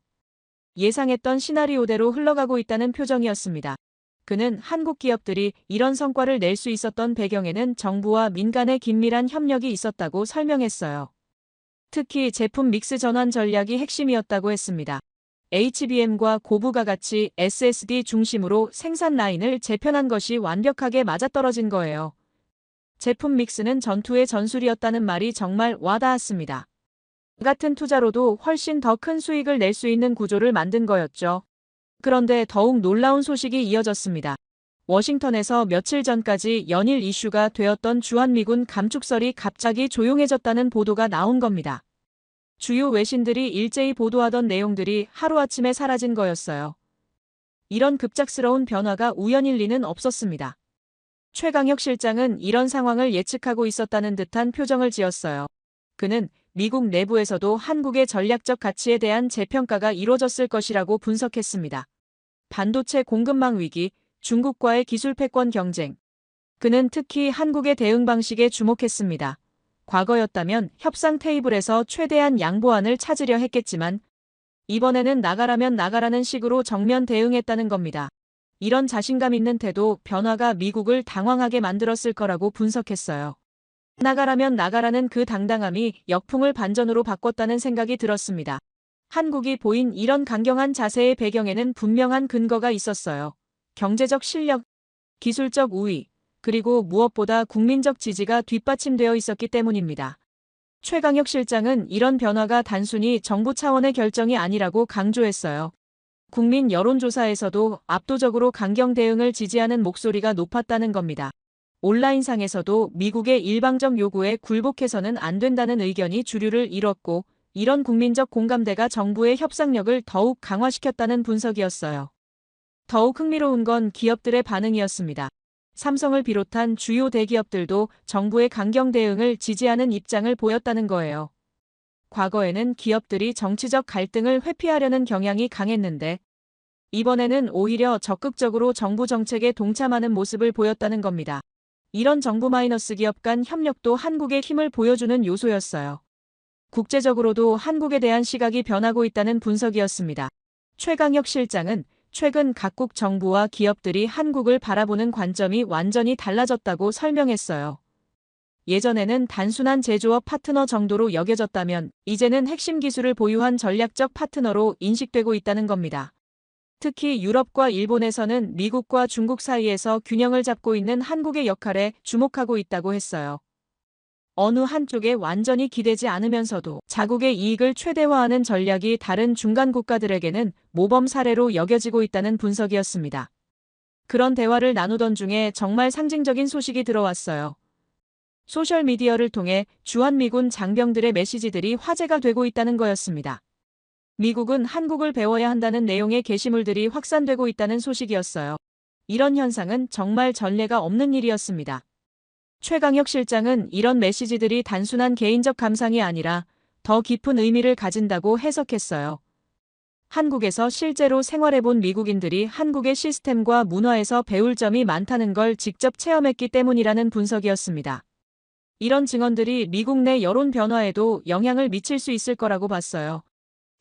예상했던 시나리오대로 흘러가고 있다는 표정이었습니다. 그는 한국 기업들이 이런 성과를 낼 수 있었던 배경에는 정부와 민간의 긴밀한 협력이 있었다고 설명했어요. 특히 제품 믹스 전환 전략이 핵심이었다고 했습니다. HBM과 고부가 같이 SSD 중심으로 생산 라인을 재편한 것이 완벽하게 맞아떨어진 거예요. 제품 믹스는 전투의 전술이었다는 말이 정말 와닿았습니다. 같은 투자로도 훨씬 더 큰 수익을 낼 수 있는 구조를 만든 거였죠. 그런데 더욱 놀라운 소식이 이어졌습니다. 워싱턴에서 며칠 전까지 연일 이슈가 되었던 주한미군 감축설이 갑자기 조용해졌다는 보도가 나온 겁니다. 주요 외신들이 일제히 보도하던 내용들이 하루아침에 사라진 거였어요. 이런 급작스러운 변화가 우연일 리는 없었습니다. 최강혁 실장은 이런 상황을 예측하고 있었다는 듯한 표정을 지었어요. 그는 미국 내부에서도 한국의 전략적 가치에 대한 재평가가 이루어졌을 것이라고 분석했습니다. 반도체 공급망 위기, 중국과의 기술 패권 경쟁. 그는 특히 한국의 대응 방식에 주목했습니다. 과거였다면 협상 테이블에서 최대한 양보안을 찾으려 했겠지만 이번에는 나가라면 나가라는 식으로 정면 대응했다는 겁니다. 이런 자신감 있는 태도, 변화가 미국을 당황하게 만들었을 거라고 분석했어요. 나가라면 나가라는 그 당당함이 역풍을 반전으로 바꿨다는 생각이 들었습니다. 한국이 보인 이런 강경한 자세의 배경에는 분명한 근거가 있었어요. 경제적 실력, 기술적 우위, 그리고 무엇보다 국민적 지지가 뒷받침되어 있었기 때문입니다. 최강혁 실장은 이런 변화가 단순히 정부 차원의 결정이 아니라고 강조했어요. 국민 여론조사에서도 압도적으로 강경 대응을 지지하는 목소리가 높았다는 겁니다. 온라인상에서도 미국의 일방적 요구에 굴복해서는 안 된다는 의견이 주류를 이뤘고 이런 국민적 공감대가 정부의 협상력을 더욱 강화시켰다는 분석이었어요. 더욱 흥미로운 건 기업들의 반응이었습니다. 삼성을 비롯한 주요 대기업들도 정부의 강경 대응을 지지하는 입장을 보였다는 거예요. 과거에는 기업들이 정치적 갈등을 회피하려는 경향이 강했는데 이번에는 오히려 적극적으로 정부 정책에 동참하는 모습을 보였다는 겁니다. 이런 정부 마이너스 기업 간 협력도 한국의 힘을 보여주는 요소였어요. 국제적으로도 한국에 대한 시각이 변하고 있다는 분석이었습니다. 최강혁 실장은 최근 각국 정부와 기업들이 한국을 바라보는 관점이 완전히 달라졌다고 설명했어요. 예전에는 단순한 제조업 파트너 정도로 여겨졌다면 이제는 핵심 기술을 보유한 전략적 파트너로 인식되고 있다는 겁니다. 특히 유럽과 일본에서는 미국과 중국 사이에서 균형을 잡고 있는 한국의 역할에 주목하고 있다고 했어요. 어느 한쪽에 완전히 기대지 않으면서도 자국의 이익을 최대화하는 전략이 다른 중간 국가들에게는 모범 사례로 여겨지고 있다는 분석이었습니다. 그런 대화를 나누던 중에 정말 상징적인 소식이 들어왔어요. 소셜미디어를 통해 주한미군 장병들의 메시지들이 화제가 되고 있다는 거였습니다. 미국은 한국을 배워야 한다는 내용의 게시물들이 확산되고 있다는 소식이었어요. 이런 현상은 정말 전례가 없는 일이었습니다. 최강혁 실장은 이런 메시지들이 단순한 개인적 감상이 아니라 더 깊은 의미를 가진다고 해석했어요. 한국에서 실제로 생활해본 미국인들이 한국의 시스템과 문화에서 배울 점이 많다는 걸 직접 체험했기 때문이라는 분석이었습니다. 이런 증언들이 미국 내 여론 변화에도 영향을 미칠 수 있을 거라고 봤어요.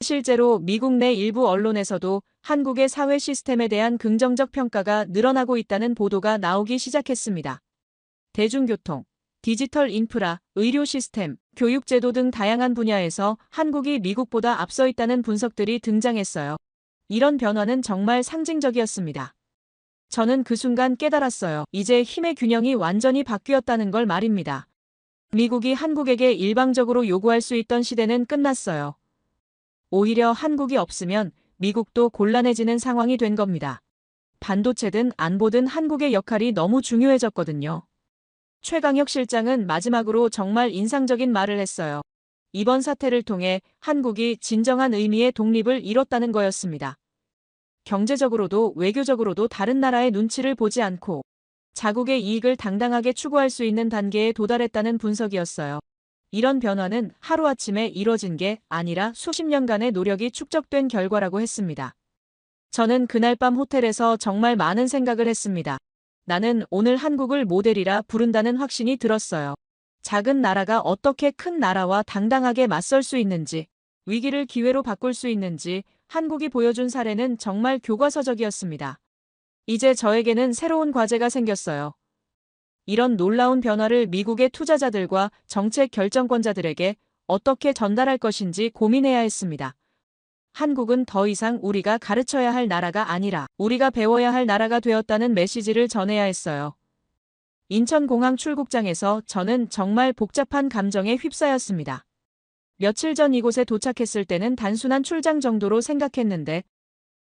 실제로 미국 내 일부 언론에서도 한국의 사회 시스템에 대한 긍정적 평가가 늘어나고 있다는 보도가 나오기 시작했습니다. 대중교통, 디지털 인프라, 의료 시스템, 교육제도 등 다양한 분야에서 한국이 미국보다 앞서 있다는 분석들이 등장했어요. 이런 변화는 정말 상징적이었습니다. 저는 그 순간 깨달았어요. 이제 힘의 균형이 완전히 바뀌었다는 걸 말입니다. 미국이 한국에게 일방적으로 요구할 수 있던 시대는 끝났어요. 오히려 한국이 없으면 미국도 곤란해지는 상황이 된 겁니다. 반도체든 안보든 한국의 역할이 너무 중요해졌거든요. 최강혁 실장은 마지막으로 정말 인상적인 말을 했어요. 이번 사태를 통해 한국이 진정한 의미의 독립을 이뤘다는 거였습니다. 경제적으로도 외교적으로도 다른 나라의 눈치를 보지 않고 자국의 이익을 당당하게 추구할 수 있는 단계에 도달했다는 분석이었어요. 이런 변화는 하루아침에 이뤄진 게 아니라 수십 년간의 노력이 축적된 결과라고 했습니다. 저는 그날 밤 호텔에서 정말 많은 생각을 했습니다. 나는 오늘 한국을 모델이라 부른다는 확신이 들었어요. 작은 나라가 어떻게 큰 나라와 당당하게 맞설 수 있는지, 위기를 기회로 바꿀 수 있는지 한국이 보여준 사례는 정말 교과서적이었습니다. 이제 저에게는 새로운 과제가 생겼어요. 이런 놀라운 변화를 미국의 투자자들과 정책 결정권자들에게 어떻게 전달할 것인지 고민해야 했습니다. 한국은 더 이상 우리가 가르쳐야 할 나라가 아니라 우리가 배워야 할 나라가 되었다는 메시지를 전해야 했어요. 인천공항 출국장에서 저는 정말 복잡한 감정에 휩싸였습니다. 며칠 전 이곳에 도착했을 때는 단순한 출장 정도로 생각했는데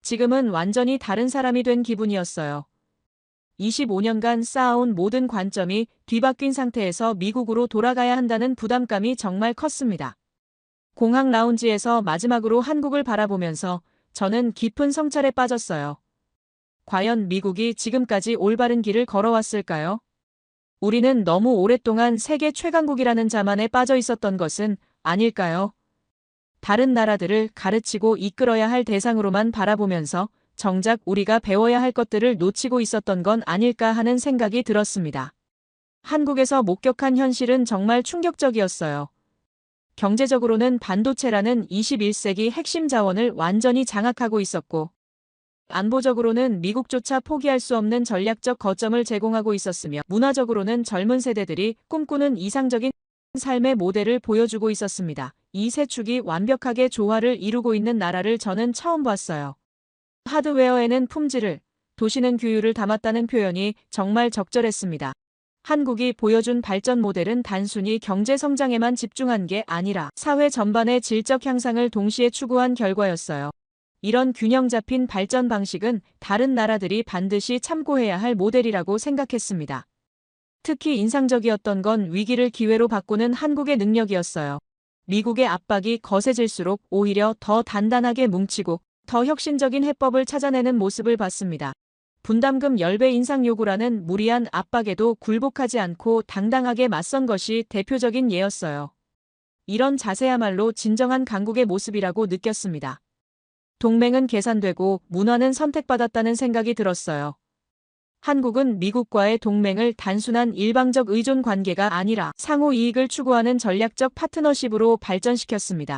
지금은 완전히 다른 사람이 된 기분이었어요. 25년간 쌓아온 모든 관점이 뒤바뀐 상태에서 미국으로 돌아가야 한다는 부담감이 정말 컸습니다. 공항 라운지에서 마지막으로 한국을 바라보면서 저는 깊은 성찰에 빠졌어요. 과연 미국이 지금까지 올바른 길을 걸어왔을까요? 우리는 너무 오랫동안 세계 최강국이라는 자만에 빠져 있었던 것은 아닐까요? 다른 나라들을 가르치고 이끌어야 할 대상으로만 바라보면서 정작 우리가 배워야 할 것들을 놓치고 있었던 건 아닐까 하는 생각이 들었습니다. 한국에서 목격한 현실은 정말 충격적이었어요. 경제적으로는 반도체라는 21세기 핵심 자원을 완전히 장악하고 있었고, 안보적으로는 미국조차 포기할 수 없는 전략적 거점을 제공하고 있었으며, 문화적으로는 젊은 세대들이 꿈꾸는 이상적인 삶의 모델을 보여주고 있었습니다. 이 세 축이 완벽하게 조화를 이루고 있는 나라를 저는 처음 봤어요. 하드웨어에는 품질을, 도시는 규율을 담았다는 표현이 정말 적절했습니다. 한국이 보여준 발전 모델은 단순히 경제 성장에만 집중한 게 아니라 사회 전반의 질적 향상을 동시에 추구한 결과였어요. 이런 균형 잡힌 발전 방식은 다른 나라들이 반드시 참고해야 할 모델이라고 생각했습니다. 특히 인상적이었던 건 위기를 기회로 바꾸는 한국의 능력이었어요. 미국의 압박이 거세질수록 오히려 더 단단하게 뭉치고 더 혁신적인 해법을 찾아내는 모습을 봤습니다. 분담금 10배 인상 요구라는 무리한 압박에도 굴복하지 않고 당당하게 맞선 것이 대표적인 예였어요. 이런 자세야말로 진정한 강국의 모습이라고 느꼈습니다. 동맹은 계산되고 문화는 선택받았다는 생각이 들었어요. 한국은 미국과의 동맹을 단순한 일방적 의존 관계가 아니라 상호 이익을 추구하는 전략적 파트너십으로 발전시켰습니다.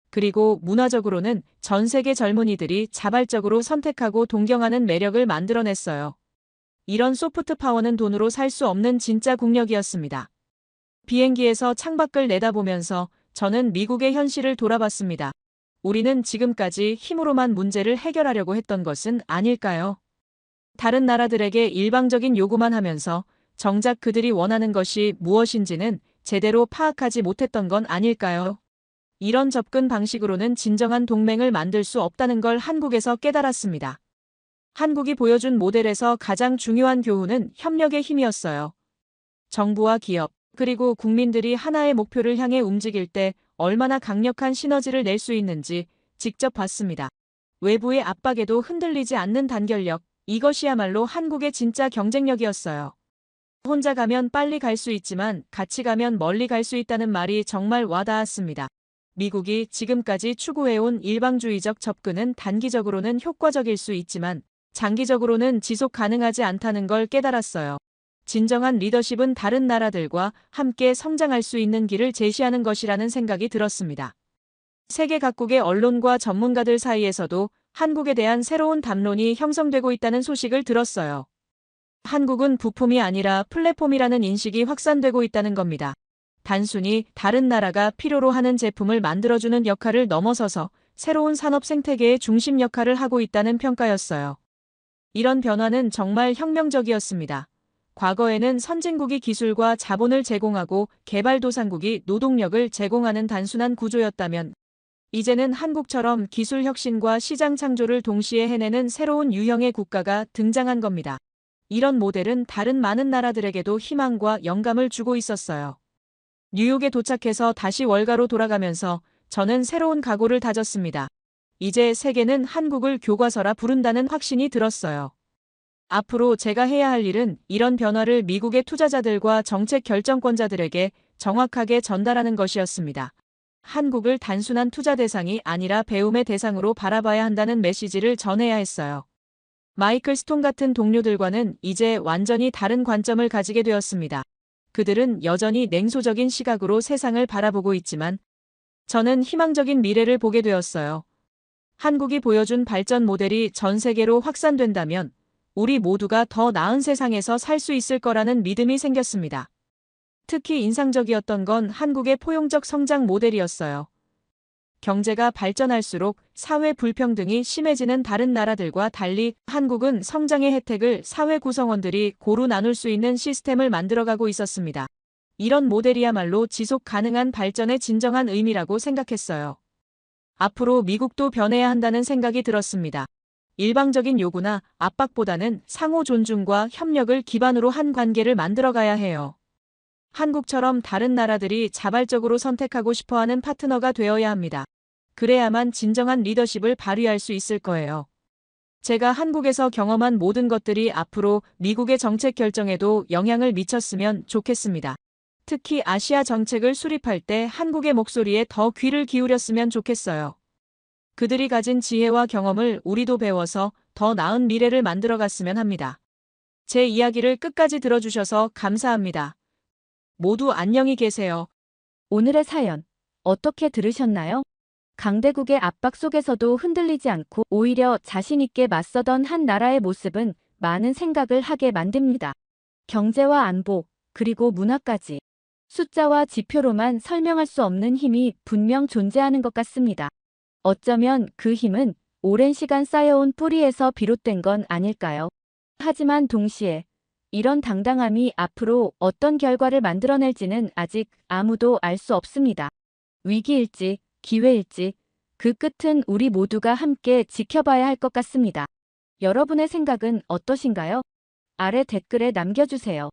그리고 문화적으로는 전 세계 젊은이들이 자발적으로 선택하고 동경하는 매력을 만들어냈어요. 이런 소프트 파워는 돈으로 살 수 없는 진짜 국력이었습니다. 비행기에서 창밖을 내다보면서 저는 미국의 현실을 돌아봤습니다. 우리는 지금까지 힘으로만 문제를 해결하려고 했던 것은 아닐까요? 다른 나라들에게 일방적인 요구만 하면서 정작 그들이 원하는 것이 무엇인지는 제대로 파악하지 못했던 건 아닐까요? 이런 접근 방식으로는 진정한 동맹을 만들 수 없다는 걸 한국에서 깨달았습니다. 한국이 보여준 모델에서 가장 중요한 교훈은 협력의 힘이었어요. 정부와 기업, 그리고 국민들이 하나의 목표를 향해 움직일 때 얼마나 강력한 시너지를 낼 수 있는지 직접 봤습니다. 외부의 압박에도 흔들리지 않는 단결력, 이것이야말로 한국의 진짜 경쟁력이었어요. 혼자 가면 빨리 갈 수 있지만 같이 가면 멀리 갈 수 있다는 말이 정말 와닿았습니다. 미국이 지금까지 추구해온 일방주의적 접근은 단기적으로는 효과적일 수 있지만 장기적으로는 지속 가능하지 않다는 걸 깨달았어요. 진정한 리더십은 다른 나라들과 함께 성장할 수 있는 길을 제시하는 것이라는 생각이 들었습니다. 세계 각국의 언론과 전문가들 사이에서도 한국에 대한 새로운 담론이 형성되고 있다는 소식을 들었어요. 한국은 부품이 아니라 플랫폼이라는 인식이 확산되고 있다는 겁니다. 단순히 다른 나라가 필요로 하는 제품을 만들어주는 역할을 넘어서서 새로운 산업 생태계의 중심 역할을 하고 있다는 평가였어요. 이런 변화는 정말 혁명적이었습니다. 과거에는 선진국이 기술과 자본을 제공하고 개발도상국이 노동력을 제공하는 단순한 구조였다면, 이제는 한국처럼 기술 혁신과 시장 창조를 동시에 해내는 새로운 유형의 국가가 등장한 겁니다. 이런 모델은 다른 많은 나라들에게도 희망과 영감을 주고 있었어요. 뉴욕에 도착해서 다시 월가로 돌아가면서 저는 새로운 각오를 다졌습니다. 이제 세계는 한국을 교과서라 부른다는 확신이 들었어요. 앞으로 제가 해야 할 일은 이런 변화를 미국의 투자자들과 정책 결정권자들에게 정확하게 전달하는 것이었습니다. 한국을 단순한 투자 대상이 아니라 배움의 대상으로 바라봐야 한다는 메시지를 전해야 했어요. 마이클 스톤 같은 동료들과는 이제 완전히 다른 관점을 가지게 되었습니다. 그들은 여전히 냉소적인 시각으로 세상을 바라보고 있지만, 저는 희망적인 미래를 보게 되었어요. 한국이 보여준 발전 모델이 전 세계로 확산된다면 우리 모두가 더 나은 세상에서 살 수 있을 거라는 믿음이 생겼습니다. 특히 인상적이었던 건 한국의 포용적 성장 모델이었어요. 경제가 발전할수록 사회 불평등이 심해지는 다른 나라들과 달리 한국은 성장의 혜택을 사회 구성원들이 고루 나눌 수 있는 시스템을 만들어가고 있었습니다. 이런 모델이야말로 지속 가능한 발전의 진정한 의미라고 생각했어요. 앞으로 미국도 변해야 한다는 생각이 들었습니다. 일방적인 요구나 압박보다는 상호 존중과 협력을 기반으로 한 관계를 만들어가야 해요. 한국처럼 다른 나라들이 자발적으로 선택하고 싶어하는 파트너가 되어야 합니다. 그래야만 진정한 리더십을 발휘할 수 있을 거예요. 제가 한국에서 경험한 모든 것들이 앞으로 미국의 정책 결정에도 영향을 미쳤으면 좋겠습니다. 특히 아시아 정책을 수립할 때 한국의 목소리에 더 귀를 기울였으면 좋겠어요. 그들이 가진 지혜와 경험을 우리도 배워서 더 나은 미래를 만들어갔으면 합니다. 제 이야기를 끝까지 들어주셔서 감사합니다. 모두 안녕히 계세요. 오늘의 사연 어떻게 들으셨나요? 강대국의 압박 속에서도 흔들리지 않고 오히려 자신 있게 맞서던 한 나라의 모습은 많은 생각을 하게 만듭니다. 경제와 안보, 그리고 문화까지 숫자와 지표로만 설명할 수 없는 힘이 분명 존재하는 것 같습니다. 어쩌면 그 힘은 오랜 시간 쌓여온 뿌리에서 비롯된 건 아닐까요? 하지만 동시에 이런 당당함이 앞으로 어떤 결과를 만들어낼지는 아직 아무도 알 수 없습니다. 위기일지 기회일지 그 끝은 우리 모두가 함께 지켜봐야 할 것 같습니다. 여러분의 생각은 어떠신가요? 아래 댓글에 남겨주세요.